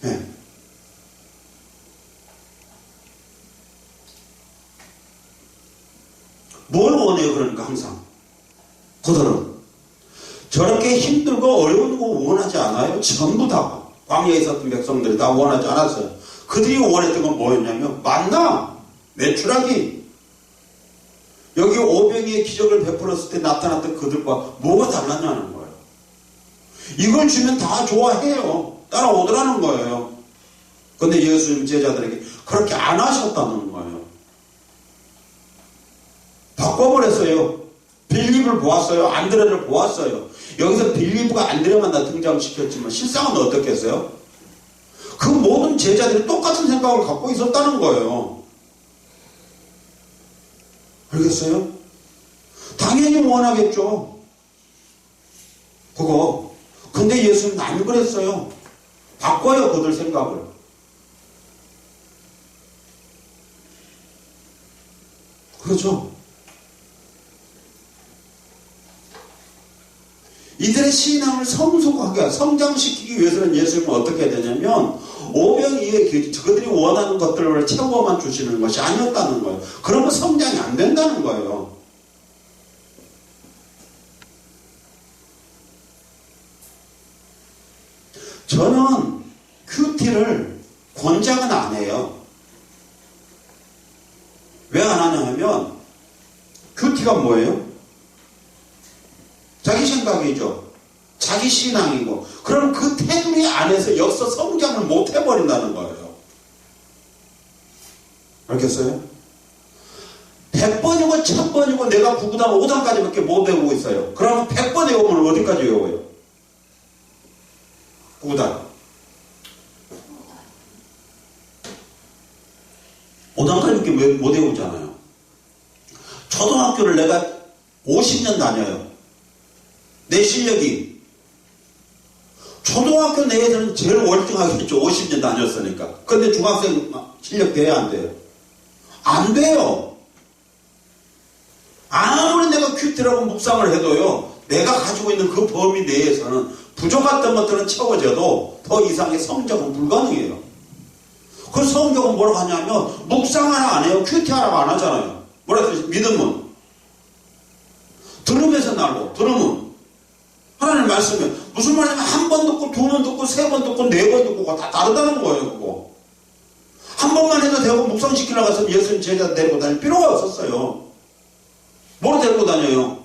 네. 뭘 원해요, 그러니까 항상. 그들은 저렇게 힘들고 어려운 거 원하지 않아요. 전부 다. 광야에 있었던 백성들이 다 원하지 않았어요. 그들이 원했던 건 뭐였냐면 만나, 메추라기. 여기 오병이의 기적을 베풀었을 때 나타났던 그들과 뭐가 달랐냐는 거예요. 이걸 주면 다 좋아해요. 따라오더라는 거예요. 근데 예수님 제자들에게 그렇게 안 하셨다는 거예요. 바꿔버렸어요. 빌립을 보았어요. 안드레를 보았어요. 여기서 빌립과 안드레만 다 등장시켰지만 실상은 어떻게 했어요? 그 모든 제자들이 똑같은 생각을 갖고 있었다는 거예요. 알겠어요? 당연히 원하겠죠. 그거. 근데 예수는 안 그랬어요. 바꿔요, 그들 생각을. 그렇죠? 이들의 신앙을 성숙하게, 성장시키기 위해서는 예수님은 어떻게 해야 되냐면, 오병이의 그들이 원하는 것들을 채워만 주시는 것이 아니었다는 거예요. 그러면 성장이 안 된다는 거예요. 저는 큐티를 권장은 안 해요. 왜 안 하냐 하면, 큐티가 뭐예요? 자기 생각이죠. 자기 신앙이고. 그럼 그 테두리 안에서 여기서 성장을 못 해버린다는 거예요. 알겠어요? 100번이고 1000번이고 내가 9구단 5단까지밖에 못 외우고 있어요. 그러면 100번 외우면 어디까지 외워요? 9구단. 5단까지밖에 못 외우잖아요. 초등학교를 내가 50년 다녀요. 내 실력이 초등학교 내에서는 제일 월등하겠죠. 50년 다녔으니까. 근데 중학생 실력 돼야 안 돼요? 안 돼요. 아무리 내가 큐티라고 묵상을 해도요, 내가 가지고 있는 그 범위 내에서는 부족했던 것들은 채워져도 더 이상의 성적은 불가능해요. 그 성적은 뭐라고 하냐면 묵상 하나 안 해요. 큐티 하나 안 하잖아요. 뭐라 해야 되지? 믿음은 들으면서 날고, 들으면 하나님 말씀에 무슨 말이냐면 한 번 듣고 두 번 듣고 세 번 듣고 네 번 듣고 다 다르다는 거예요. 그거 한 번만 해도 되고 묵상시키려고 해서 예수님 제자 데리고 다닐 필요가 없었어요. 뭐로 데리고 다녀요?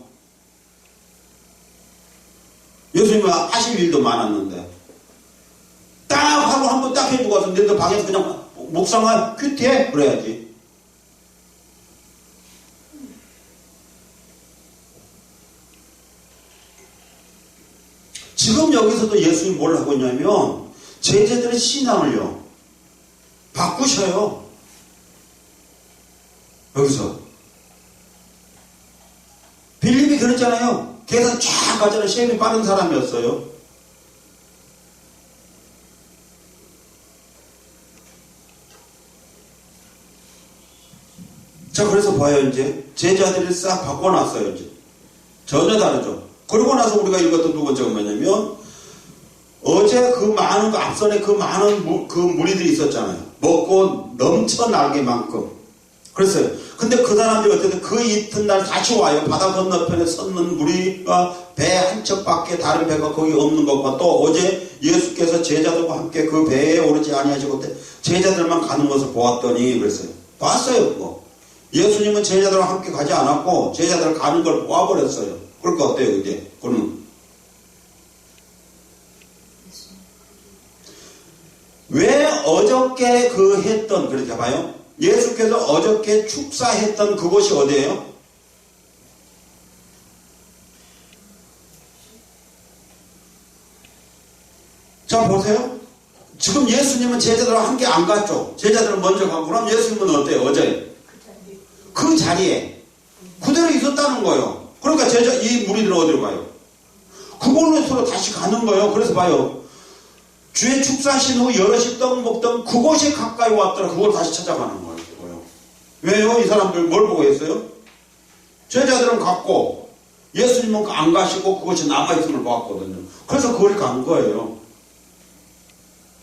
예수님은 하실 일도 많았는데 딱 하루 한 번 딱 해주고 와서 너희들 방에서 그냥 묵상할 큐티해? 그래야지. 지금 여기서도 예수님이 뭘 하고 있냐면 제자들의 신앙을요 바꾸셔요. 여기서 빌립이 그랬잖아요. 계산 쫙 가잖아요. 시험이 빠른 사람이었어요. 자, 그래서 봐요. 이제 제자들이 싹 바꿔놨어요. 이제 전혀 다르죠. 그러고 나서 우리가 읽었던 두 번째가 뭐냐면 어제 그 많은 앞선에 그 많은 그 무리들이 있었잖아요. 먹고 넘쳐나게만큼. 그랬어요. 근데 그 사람들이 어쨌든 그 이튿날 다시 와요. 바다 건너편에 섰는 무리가 배 한 척밖에 다른 배가 거기 없는 것과 또 어제 예수께서 제자들과 함께 그 배에 오르지 아니하시고 제자들만 가는 것을 보았더니 그랬어요. 봤어요. 그거. 예수님은 제자들과 함께 가지 않았고 제자들 가는 걸 보아버렸어요. 그러니까 어때요 이제? 그러면 왜 어저께 그 했던 그렇게 봐요. 예수께서 어저께 축사했던 그곳이 어디예요? 자 보세요. 지금 예수님은 제자들과 함께 안 갔죠. 제자들은 먼저 가고 그럼 예수님은 어때요? 어제 그 자리에 그대로 있었다는 거예요. 그러니까 이 무리들은 어디로 가요? 그곳으로 다시 가는 거예요. 그래서 봐요. 주의 축사하신 후 여럿이 떡 먹던 그곳이 가까이 왔더라. 그걸 다시 찾아가는 거예요. 왜요? 이 사람들 뭘 보고 했어요? 제자들은 갔고 예수님은 안 가시고 그것이 남아있음을 보았거든요. 그래서 그걸 간 거예요.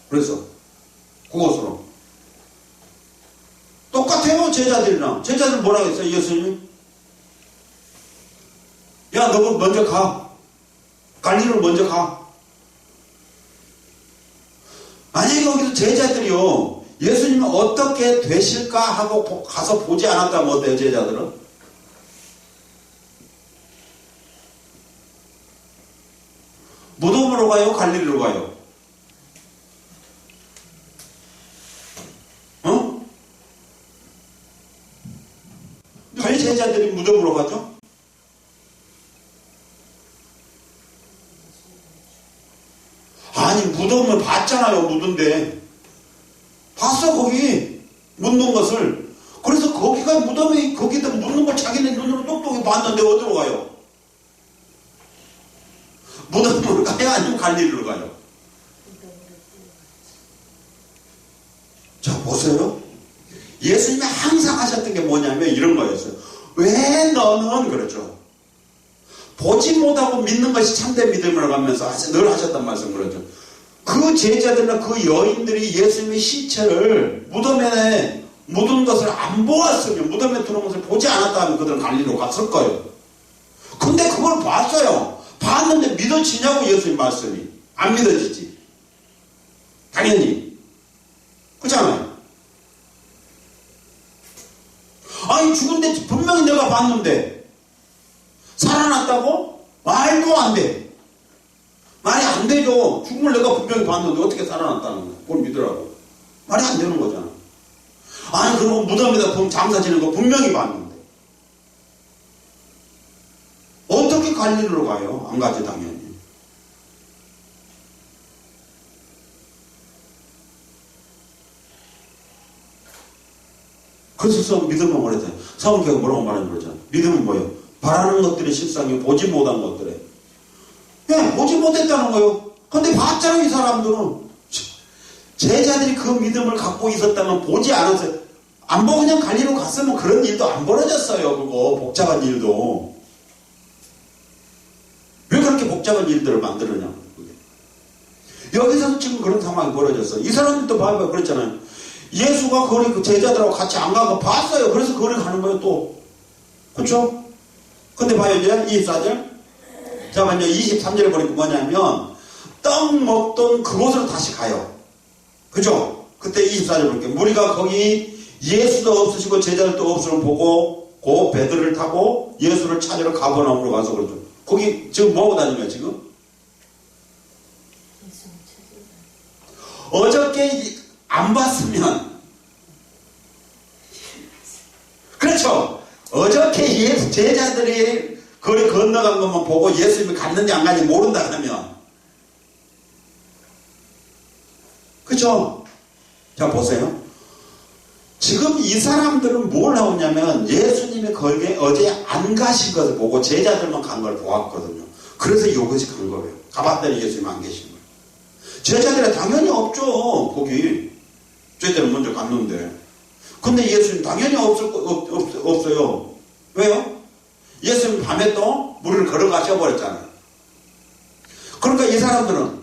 그래서 그곳으로 똑같아요. 제자들이랑. 제자들 뭐라고 했어요? 예수님 야 너 먼저 가. 갈릴리로 먼저 가. 만약에 거기서 제자들이요 예수님은 어떻게 되실까 하고 가서 보지 않았다면 어때요? 제자들은? 무덤으로 가요? 갈릴리로 가요? 어? 왜 제자들이 무덤으로 가죠? 아니 무덤을 봤잖아요. 묻은데 봤어 거기 묻는 것을. 그래서 거기가 무덤에 거기다 묻는 걸 자기네 눈으로 똑똑히 봤는데 어디로 가요? 무덤으로 가요? 아니면 갈릴리로 가요? 자 보세요. 예수님이 항상 하셨던 게 뭐냐면 이런 거였어요. 왜 너는 그렇죠. 보지 못하고 믿는 것이 참된 믿음이라고 하면서 늘 하셨단 말씀 그러죠. 그 제자들이나 그 여인들이 예수님의 시체를 무덤에 묻은 것을 안 보았으면 무덤에 들어온 것을 보지 않았다 하면 그들은 갈릴리로 갔을 거예요. 근데 그걸 봤어요. 봤는데 믿어지냐고 예수님 말씀이. 안 믿어지지. 당연히. 그렇잖아요. 아니 죽은데 분명히 내가 봤는데 살아났다고? 말도 안 돼. 말이 안 되죠. 죽음을 내가 분명히 봤는데 어떻게 살아났다는 거야. 그걸 믿으라고. 말이 안 되는 거잖아. 아니 그럼 무덤에다 장사 지는 거 분명히 봤는데 어떻게 갈릴리로 가요? 안 가지 당연히. 그래서 믿음은 뭐랬어요? 사원교회가 뭐라고 말하는 거잖아요. 믿음은 뭐예요? 바라는 것들이 실상이요 보지 못한 것들에. 예, 보지 못했다는 거예요. 근데 봤잖아요. 이 사람들은. 제자들이 그 믿음을 갖고 있었다면 보지 않았어요. 안 보고 그냥 갈릴리로 갔으면 그런 일도 안 벌어졌어요. 그거 복잡한 일도. 왜 그렇게 복잡한 일들을 만들었냐고. 여기서는 지금 그런 상황이 벌어졌어요. 이 사람들도 봐봐요. 그랬잖아요. 예수가 거리 그 제자들하고 같이 안 가고 봤어요. 그래서 거리 가는 거예요. 또. 그렇죠? 근데 봐요. 이제 24절. 자, 이제 23절에 보니까 뭐냐면 떡 먹던 그곳으로 다시 가요. 그죠? 그때 24절 볼게요. 무리가 거기 예수도 없으시고 제자들도 없으면 보고 그 배들을 타고 예수를 찾으러 가버나움으로 가서 그러죠. 거기 지금 뭐하고 다니냐 지금? 어저께 안 봤으면 그렇죠. 어저께 예수 제자들이 거리 건너간 것만 보고 예수님이 갔는지 안 갔는지 모른다 하면 그렇죠. 자 보세요. 지금 이 사람들은 뭘 하었냐면 예수님이 거기에 어제 안 가신 것을 보고 제자들만 간 걸 보았거든요. 그래서 이것이 간 거예요. 가봤더니 예수님 안 계신 거예요. 제자들은 당연히 없죠. 거기 제자들은 먼저 갔는데 근데 예수님 당연히 없어요. 왜요? 예수님 밤에 또 물을 걸어가셔 버렸잖아요. 그러니까 이 사람들은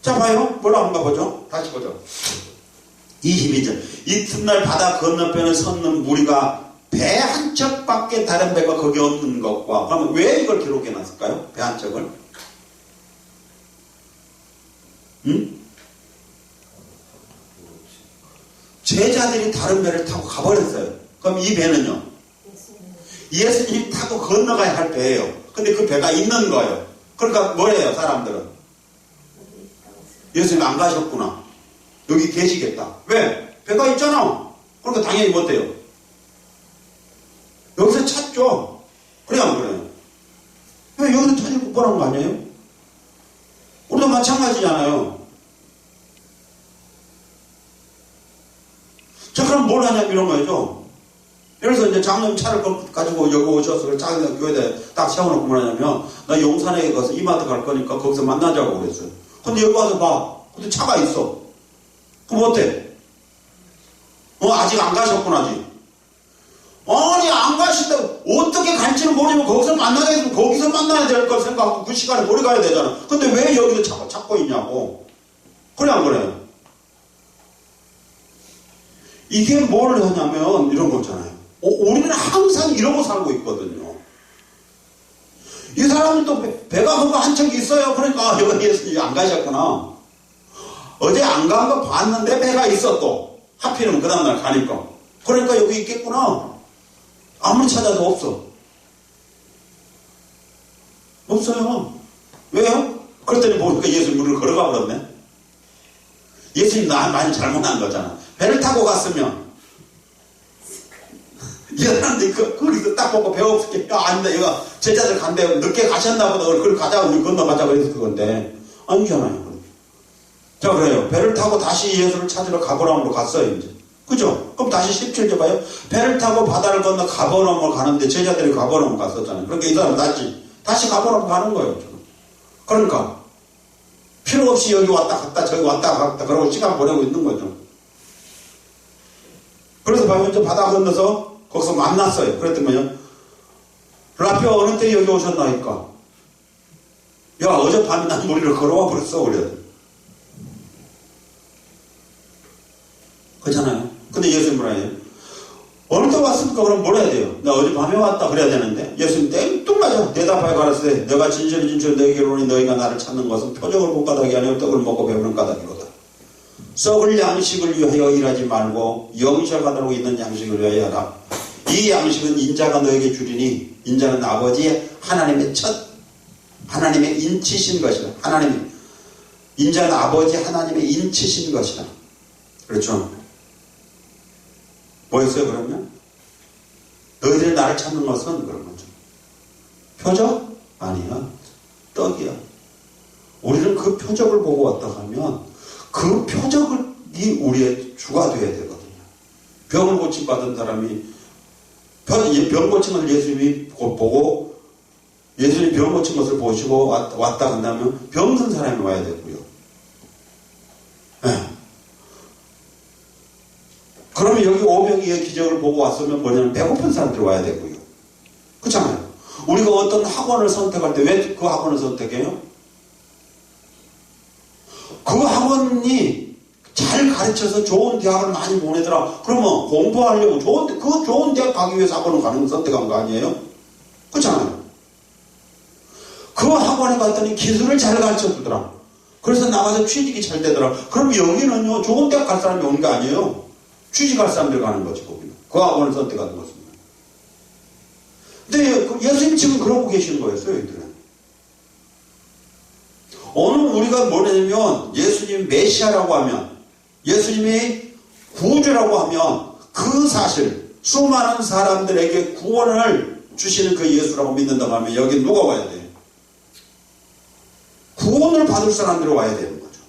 자 봐요. 뭐라고 한가 보죠. 다시 보죠. 22절. 이튿날 바다 건너편에 섰는 무리가 배 한 척밖에 다른 배가 거기 없는 것과 그러면 왜 이걸 기록해 놨을까요? 배 한 척을? 응? 제자들이 다른 배를 타고 가버렸어요. 그럼 이 배는요? 예수님이 타고 건너가야 할 배예요. 근데 그 배가 있는 거예요. 그러니까 뭐래요 사람들은? 예수님 안 가셨구나. 여기 계시겠다. 왜? 배가 있잖아. 그러니까 당연히 못 돼요. 여기서 찾죠. 그래 안 그래요? 왜 여기서 찾을 뻔한 거 아니에요? 우리도 마찬가지잖아요. 자 그럼 뭘 하냐 이런 거죠. 예를 들어서 이제 장로님 차를 가지고 여기 오셔서 작은 교회에 딱 세워놓고 뭐 하냐면 나 용산에 가서 이마트 갈 거니까 거기서 만나자고 그랬어요. 근데 여기 와서 봐. 근데 차가 있어. 그럼 어때? 아직 안 가셨구나 아직. 아니 안 가신다고 어떻게 갈지는 모르면 거기서 만나겠으면 거기서 만나야 될 걸 생각하고 그 시간에 몰이 가야 되잖아. 근데 왜 여기서 찾고 있냐고. 그래 안 그래요? 이게 뭘 하냐면 이런 거잖아요. 우리는 항상 이러고 살고 있거든요. 이 사람들도 배가 그거 한 척 있어요. 그러니까 여기 예수님이 안 가셨구나. 어제 안 간 거 봤는데 배가 있어 또. 하필이면 그 다음날 가니까. 그러니까 여기 있겠구나. 아무리 찾아도 없어. 없어요. 왜요? 그랬더니 보니까 예수님 물을 걸어가 버렸네. 예수님 나 많이 잘못한 거잖아. 배를 타고 갔으면 이 사람들이 거기서 딱 보고 배 없을게. 야 아니다 이거 제자들 간대 늦게 가셨나 보다. 그걸 가자 우리 건너가자 그래서 그건데 아니잖아요. 자 그래요. 배를 타고 다시 예수를 찾으러 가버나움으로 갔어요 이제. 그죠? 그럼 다시 17절 봐요. 배를 타고 바다를 건너 가버나움으로 가는데 제자들이 가버나움 갔었잖아요. 그러니까 이 사람 다시 가버나움 가는 거예요. 지금. 그러니까 필요 없이 여기 왔다 갔다 저기 왔다 갔다 그러고 시간 보내고 있는 거죠. 그래서 봐요. 이제 바다 건너서 거기서 만났어요. 그랬더니요. 라피아 어느 때 여기 오셨나니까. 야 어젯밤에 난 무리를 걸어와 버렸어 그래. 그렇잖아요. 근데 예수님 뭐라 해요? 어느 때 왔습니까? 그럼 뭐라 해야 돼요? 나 어젯밤에 왔다 그래야 되는데 예수님 땡뚱맞아 대답하여 가라사대 내가 진실이 너에게 이르노니 너희가 나를 찾는 것은 표적을 본 까닭이 아니요 떡을 먹고 배부른 까닭이로다. 썩을 양식을 위하여 일하지 말고 영셔가도록 있는 양식을 위하여 하라. 이 양식은 인자가 너에게 주리니 인자는 아버지의 하나님의 하나님의 인치신 것이다. 인자는 아버지 하나님의 인치신 것이다. 그렇죠? 뭐였어요 그러면? 너희들이 나를 찾는 것은 그런 거죠. 표적? 아니야. 떡이야. 우리는 그 표적을 보고 왔다 하면 그 표적이 우리의 주가 되어야 되거든요. 병을 고침받은 사람이 병 고친 것을 예수님이 보고 예수님이 병 고친 것을 보시고 왔다 한다면 병든 사람이 와야 되고요. 네. 그러면 여기 오병이의 기적을 보고 왔으면 뭐냐면 배고픈 사람들이 와야 되고요. 그렇잖아요. 우리가 어떤 학원을 선택할 때 왜 그 학원을 선택해요? 그 학원이 잘 가르쳐서 좋은 대학을 많이 보내더라. 그러면 공부하려고 좋은 대학 가기 위해서 학원을 가는 선택한 거 아니에요? 그렇잖아요. 그 학원에 갔더니 기술을 잘 가르쳐 주더라. 그래서 나가서 취직이 잘 되더라. 그럼 여기는요 좋은 대학 갈 사람이 오는 게 아니에요. 취직할 사람들 가는 거지 거기는. 그 학원을 선택하는 것입니다. 근데 예수님 지금 그러고 계시는 거였어요, 이들은. 오늘 우리가 뭐냐면 예수님 메시아라고 하면, 예수님이 구주라고 하면 그 사실, 수많은 사람들에게 구원을 주시는 그 예수라고 믿는다고 하면 여기 누가 와야 돼요? 구원을 받을 사람들이 와야 되는 거죠.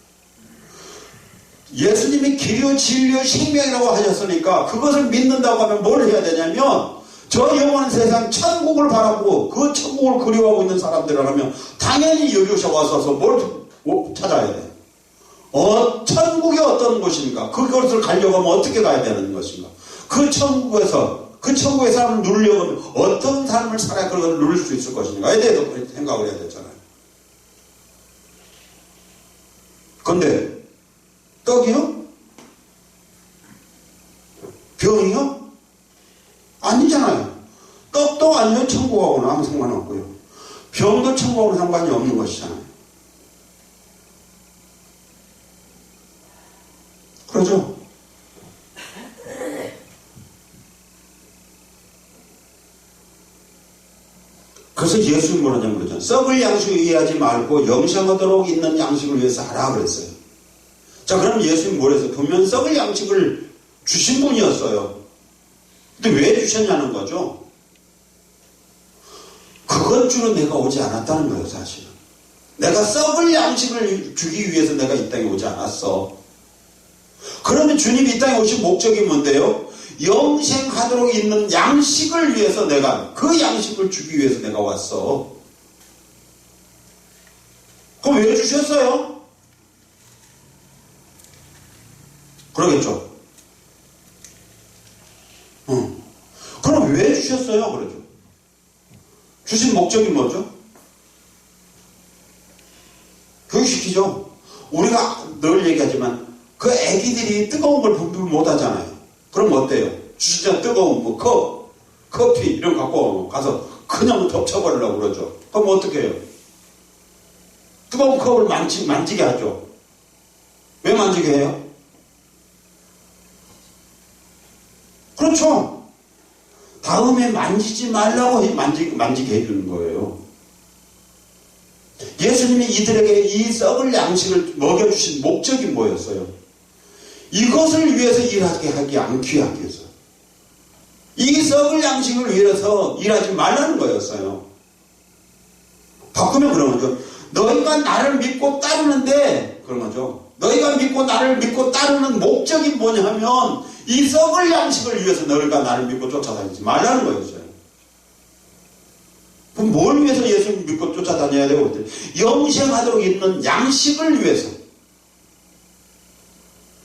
예수님이 길이요 진리요 생명이라고 하셨으니까 그것을 믿는다고 하면 뭘 해야 되냐면 저 영원한 세상 천국을 바라보고 그 천국을 그리워하고 있는 사람들이라면 당연히 여기 오셔서 뭘 찾아야 돼요? 천국이 어떤 곳인가? 그것을 가려고 하면 어떻게 가야 되는 것인가? 그 천국의 삶을 누리려고 하면 어떤 삶을 살아야 그걸 누릴 수 있을 것인가에 대해서 생각을 해야 되잖아요. 근데 떡이요? 병이요? 아니잖아요. 떡도 아니면 천국하고는 아무 상관없고요. 병도 천국하고는 상관이 없는 것이잖아요. 그러죠? 그래서 예수님 뭐라냐면 그러죠. 썩을 양식을 위하지 말고 영생하도록 있는 양식을 위해서 하라 그랬어요. 자, 그럼 예수님 뭐랬어요? 분명 썩을 양식을 주신 분이었어요. 근데 왜 주셨냐는 거죠. 그것 주로 내가 오지 않았다는 거예요, 사실은. 내가 썩을 양식을 주기 위해서 내가 이 땅에 오지 않았어. 그러면 주님이 이 땅에 오신 목적이 뭔데요? 영생하도록 있는 양식을 위해서 내가, 그 양식을 주기 위해서 내가 왔어. 그럼 왜 주셨어요? 그러겠죠? 그럼 왜 주셨어요? 그러죠. 주신 목적이 뭐죠? 교육시키죠. 우리가 늘 얘기하지만 그 애기들이 뜨거운 걸 분별 못 하잖아요. 그럼 어때요? 주시자 뜨거운 커피 이런 거 갖고 가서 그냥 덮쳐버리려고 그러죠. 그럼 어떻게 해요? 뜨거운 컵을 만지게 하죠. 왜 만지게 해요? 그렇죠. 다음에 만지지 말라고 만지게 해주는 거예요. 예수님이 이들에게 이 썩을 양식을 먹여주신 목적이 뭐였어요? 이것을 위해서 일하게 하기 않기 위해서. 이 썩을 양식을 위해서 일하지 말라는 거였어요. 바꾸면 그런 거죠. 너희가 나를 믿고 따르는데, 그런 거죠. 너희가 믿고 나를 믿고 따르는 목적이 뭐냐 하면 이 썩을 양식을 위해서 너희가 나를 믿고 쫓아다니지 말라는 거였어요. 그럼 뭘 위해서 예수님 믿고 쫓아다녀야 되고 영생하도록 있는 양식을 위해서,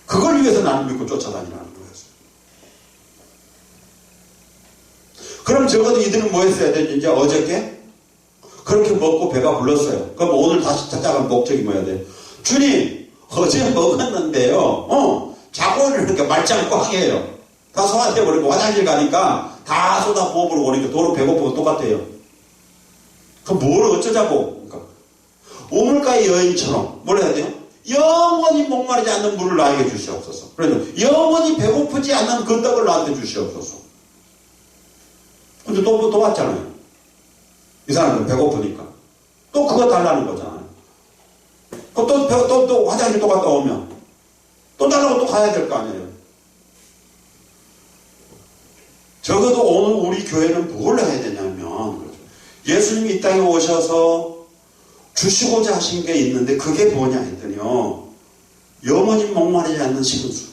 그걸 위해서 나를 믿고 쫓아다니라는 거였어요. 그럼 적어도 이들은 뭐 했어야 되지? 이제 어저께 그렇게 먹고 배가 불렀어요. 그럼 오늘 다시 찾아간 목적이 뭐야 돼? 주님, 어제 먹었는데요. 자고 이렇게 말짱 꽉 해요. 다 소화돼버리고 화장실 가니까 다 쏟아 부어버리고 오니까 도로 배고프고 똑같아요. 그럼 뭘 어쩌자고? 그러니까 우물가의 여인처럼 뭘 해야 돼요? 영원히 목마르지 않는 물을 나에게 주시옵소서. 그래서 영원히 배고프지 않는 그 떡을 나한테 주시옵소서. 근데 또 왔잖아요. 이 사람은 배고프니까. 또 그거 달라는 거잖아요. 또 화장실 또 갔다 오면 또 달라고 또 가야 될 거 아니에요. 적어도 오늘 우리 교회는 뭘 해야 되냐면, 예수님이 이 땅에 오셔서 주시고자 하신 게 있는데 그게 뭐냐 했더니요, 영원히 목마르지 않는 식은수,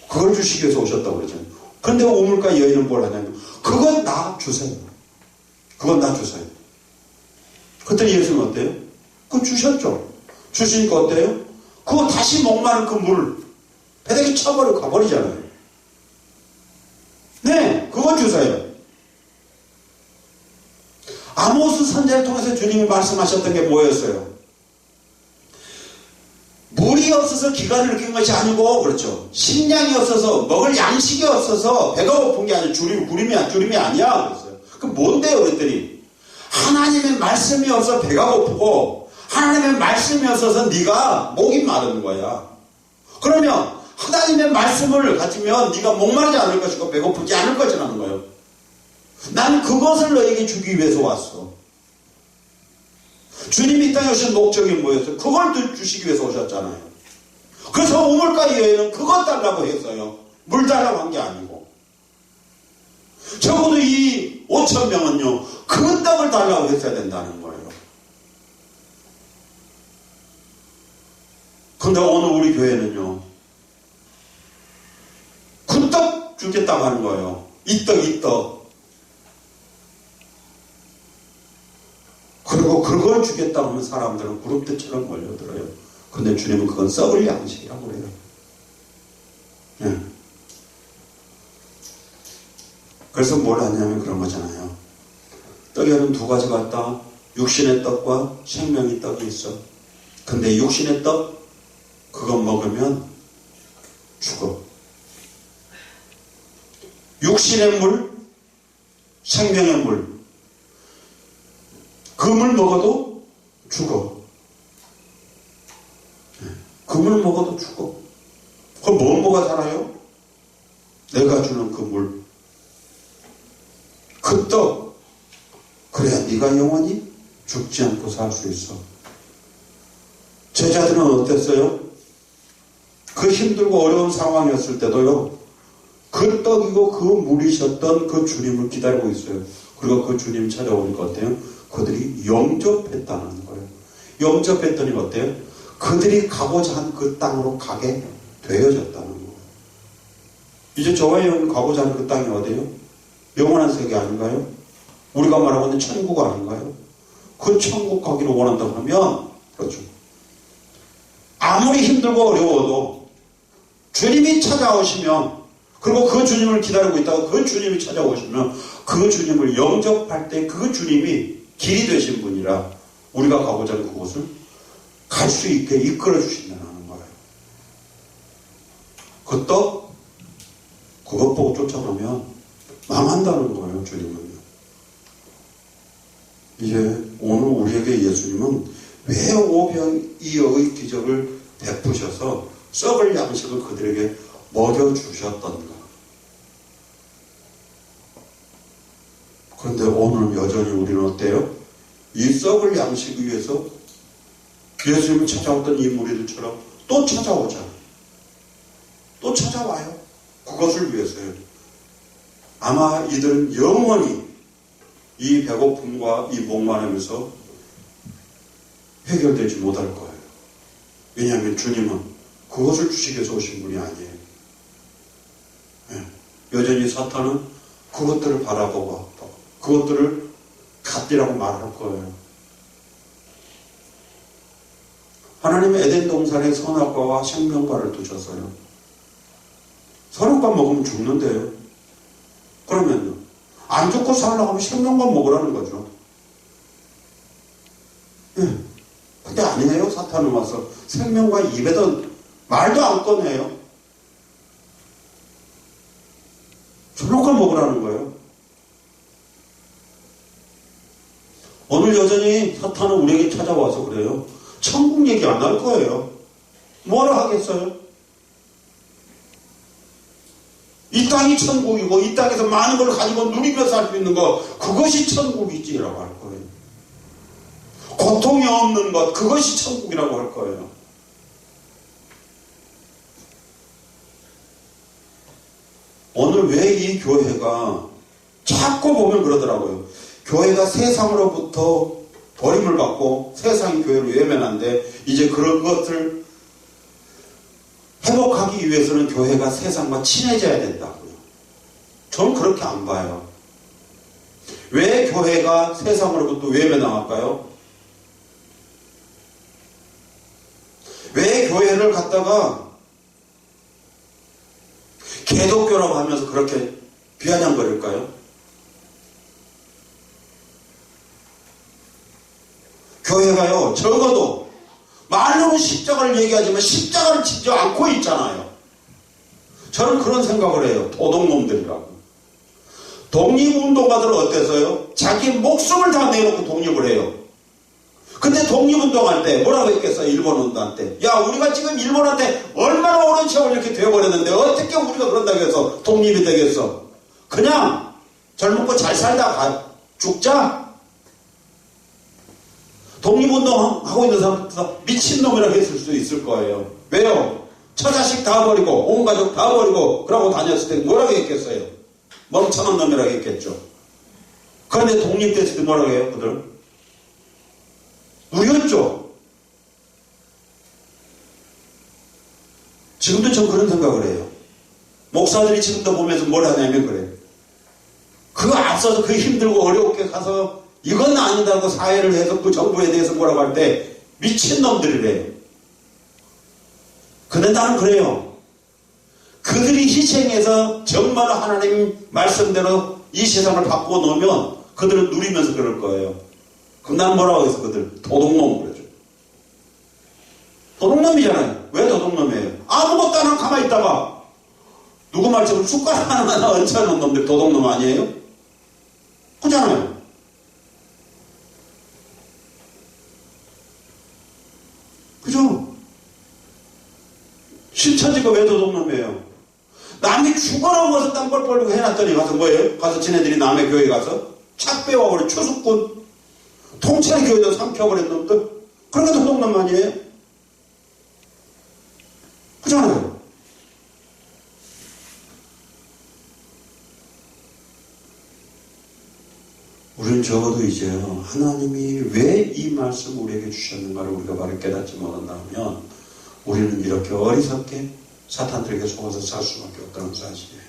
그걸 주시기 위해서 오셨다고 그러잖아요. 그런데 우물가 여인은 뭘 하냐면 그건 나 주세요. 그건 나 주세요. 그랬더니 예수님은 어때요? 그거 주셨죠. 주시니까 어때요? 그거 다시 목마른 그 물을 배대기 쳐버리고 가버리잖아요. 네, 그거 주세요. 아모스 선지자를 통해서 주님이 말씀하셨던 게 뭐였어요? 물이 없어서 기간을 느낀 것이 아니고, 그렇죠, 식량이 없어서, 먹을 양식이 없어서 배가 고픈 게 아니라 주림이 아니야 그랬어요. 그럼 뭔데요? 그랬더니 하나님의 말씀이 없어서 배가 고프고 하나님의 말씀이 없어서 네가 목이 마르는 거야. 그러면 하나님의 말씀을 가지면 네가 목마르지 않을 것이고 배고프지 않을 것이라는 거예요. 난 그것을 너에게 주기 위해서 왔어. 주님이 이 땅에 오신 목적이 뭐였어요? 그걸 주시기 위해서 오셨잖아요. 그래서 우물가의 여인은 그것 달라고 했어요. 물 달라고 한 게 아니고. 적어도 이 5,000명은요, 그 떡을 달라고 했어야 된다는 거예요. 근데 오늘 우리 교회는요, 그 떡 주겠다고 하는 거예요. 이 떡, 이 떡. 그리고 그걸 주겠다고 하면 사람들은 구름대처럼 몰려들어요. 근데 주님은 그건 썩을 양식이라고 그래요. 네. 그래서 뭘 하냐면 그런 거잖아요. 떡에는 두 가지가 있다. 육신의 떡과 생명의 떡이 있어. 근데 육신의 떡, 그거 먹으면 죽어. 육신의 물, 생명의 물. 그 물 먹어도 죽어. 그 물 먹어도 죽어. 그럼 뭘 먹어 살아요? 내가 주는 그 물. 그 떡. 그래야 네가 영원히 죽지 않고 살 수 있어. 제자들은 어땠어요? 그 힘들고 어려운 상황이었을 때도요, 그 떡이고 그 물이셨던 그 주님을 기다리고 있어요. 그리고 그 주님 찾아오니까 어때요? 그들이 영접했다는 거예요. 영접했더니 어때요? 그들이 가고자 한 그 땅으로 가게 되어졌다는 거예요. 이제 저와 여러분이 가고자 하는 그 땅이 어디예요? 영원한 세계 아닌가요? 우리가 말하고 있는 천국 아닌가요? 그 천국 가기를 원한다고 하면, 그렇죠. 아무리 힘들고 어려워도 주님이 찾아오시면, 그리고 그 주님을 기다리고 있다가 그 주님이 찾아오시면 그 주님을 영접할 때 그 주님이 길이 되신 분이라 우리가 가고자 하는 그곳을 갈 수 있게 이끌어 주신다는 거예요. 그 떡, 그것 보고 쫓아가면 망한다는 거예요, 주님은요. 이제 오늘 우리에게 예수님은 왜 오병이어의 기적을 베푸셔서 썩을 양식을 그들에게 먹여주셨던가. 그런데 오늘 여전히 우리는 어때요? 이 썩을 양식 위해서 예수님을 찾아왔던 이 무리들처럼 또 찾아오잖아요. 또 찾아와요. 그것을 위해서요. 아마 이들은 영원히 이 배고픔과 이 목마름에서 해결되지 못할 거예요. 왜냐하면 주님은 그것을 주시기 위해서 오신 분이 아니에요. 네. 여전히 사탄은 그것들을 바라보고 그것들을 갓이라고 말할 거예요. 하나님은 에덴 동산에 선악과와 생명과를 두셨어요. 선악과 먹으면 죽는데요. 그러면요, 안 죽고 살려고 하면 생명과 먹으라는 거죠. 예. 근데 아니에요. 사탄은 와서 생명과 입에도 말도 안 꺼내요. 선악과 먹으라는 거예요. 오늘 여전히 사탄은 우리에게 찾아와서 그래요. 천국 얘기 안 할 거예요. 뭐라 하겠어요? 이 땅이 천국이고 이 땅에서 많은 걸 가지고 누리며 살 수 있는 것, 그것이 천국이지라고 할 거예요. 고통이 없는 것, 그것이 천국이라고 할 거예요. 오늘 왜 이 교회가 자꾸 보면 그러더라고요. 교회가 세상으로부터 버림을 받고 세상이 교회로 외면한데 이제 그런 것을 회복하기 위해서는 교회가 세상과 친해져야 된다고요. 저는 그렇게 안 봐요. 왜 교회가 세상으로부터 외면당할까요? 왜 교회를 갖다가 개독교라고 하면서 그렇게 비아냥거릴까요? 교회가요, 적어도 말로는 십자가를 얘기하지만 십자가를 지지 않고 있잖아요. 저는 그런 생각을 해요. 도둑놈들이라고. 독립운동가들은 어때서요? 자기 목숨을 다 내놓고 독립을 해요. 근데 독립운동할 때 뭐라고 했겠어요? 일본운동할 때. 야, 우리가 지금 일본한테 얼마나 오랜 세월 이렇게 되어버렸는데 어떻게 우리가 그런다고 해서 독립이 되겠어? 그냥 잘 먹고 잘 살다가 죽자. 독립운동 하고 있는 사람들 미친놈이라고 했을 수도 있을 거예요. 왜요? 처자식 다 버리고 온 가족 다 버리고 그러고 다녔을 때 뭐라고 했겠어요? 멍청한 놈이라고 했겠죠. 그런데 독립됐을 때 뭐라고 해요? 그들? 우렸죠. 지금도 전 그런 생각을 해요. 목사들이 지금도 보면서 뭘 하냐면 그래요. 그 앞서서 그 힘들고 어렵게 가서 이건 아니다고 사회를 해서 그 정부에 대해서 뭐라고 할 때 미친놈들이래요. 근데 나는 그래요. 그들이 희생해서 정말 하나님 말씀대로 이 세상을 바꾸어 놓으면 그들은 누리면서 그럴 거예요. 그럼 나는 뭐라고 해서 그들 도둑놈 그러죠. 도둑놈이잖아요. 왜 도둑놈이에요? 아무것도 안 하고 가만히 있다가 누구 말처럼 숟가락 하나 얹혀놓은 놈들 도둑놈 아니에요? 그렇잖아요. 그죠? 신천지가 왜 도둑놈이에요? 남이 죽어라고 해서 땀벌 벌리고 해놨더니 가서 뭐예요? 가서 지네들이 남의 교회 가서 착 빼와버려 추수꾼 통째로 교회도 삼켜버린 놈들 그러니까 도둑놈 아니에요? 그렇잖아요. 우리는 적어도 이제 하나님이 왜 이 말씀을 우리에게 주셨는가를 우리가 바로 깨닫지 못한다면 우리는 이렇게 어리석게 사탄들에게 속아서 살 수밖에 없다는 사실이에요.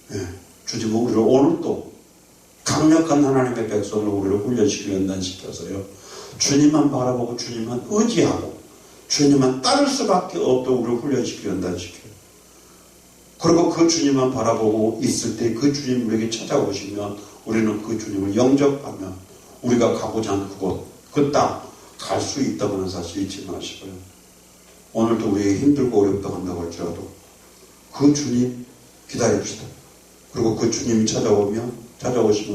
네. 주님은 우리를 오늘도 강력한 하나님의 백성으로 우리를 훈련시키고 연단시켜서요. 주님만 바라보고 주님만 의지하고 주님만 따를 수밖에 없도록 우리를 훈련시키고 연단시켜요. 그리고 그 주님만 바라보고 있을 때 그 주님 우리에게 찾아오시면 우리는 그 주님을 영접하면 우리가 가고자 하는 그곳, 그 땅 갈 수 있다고 하는 사실 잊지 마시고요. 오늘도 우리에게 힘들고 어렵다고 한다고 할지라도 그 주님 기다립시다. 그리고 그 주님이 찾아오시면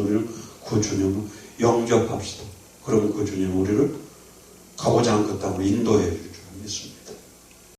우리는 그 주님을 영접합시다. 그러면 그 주님은 우리를 가고자 하는 그 땅으로 인도해 줄 줄 믿습니다.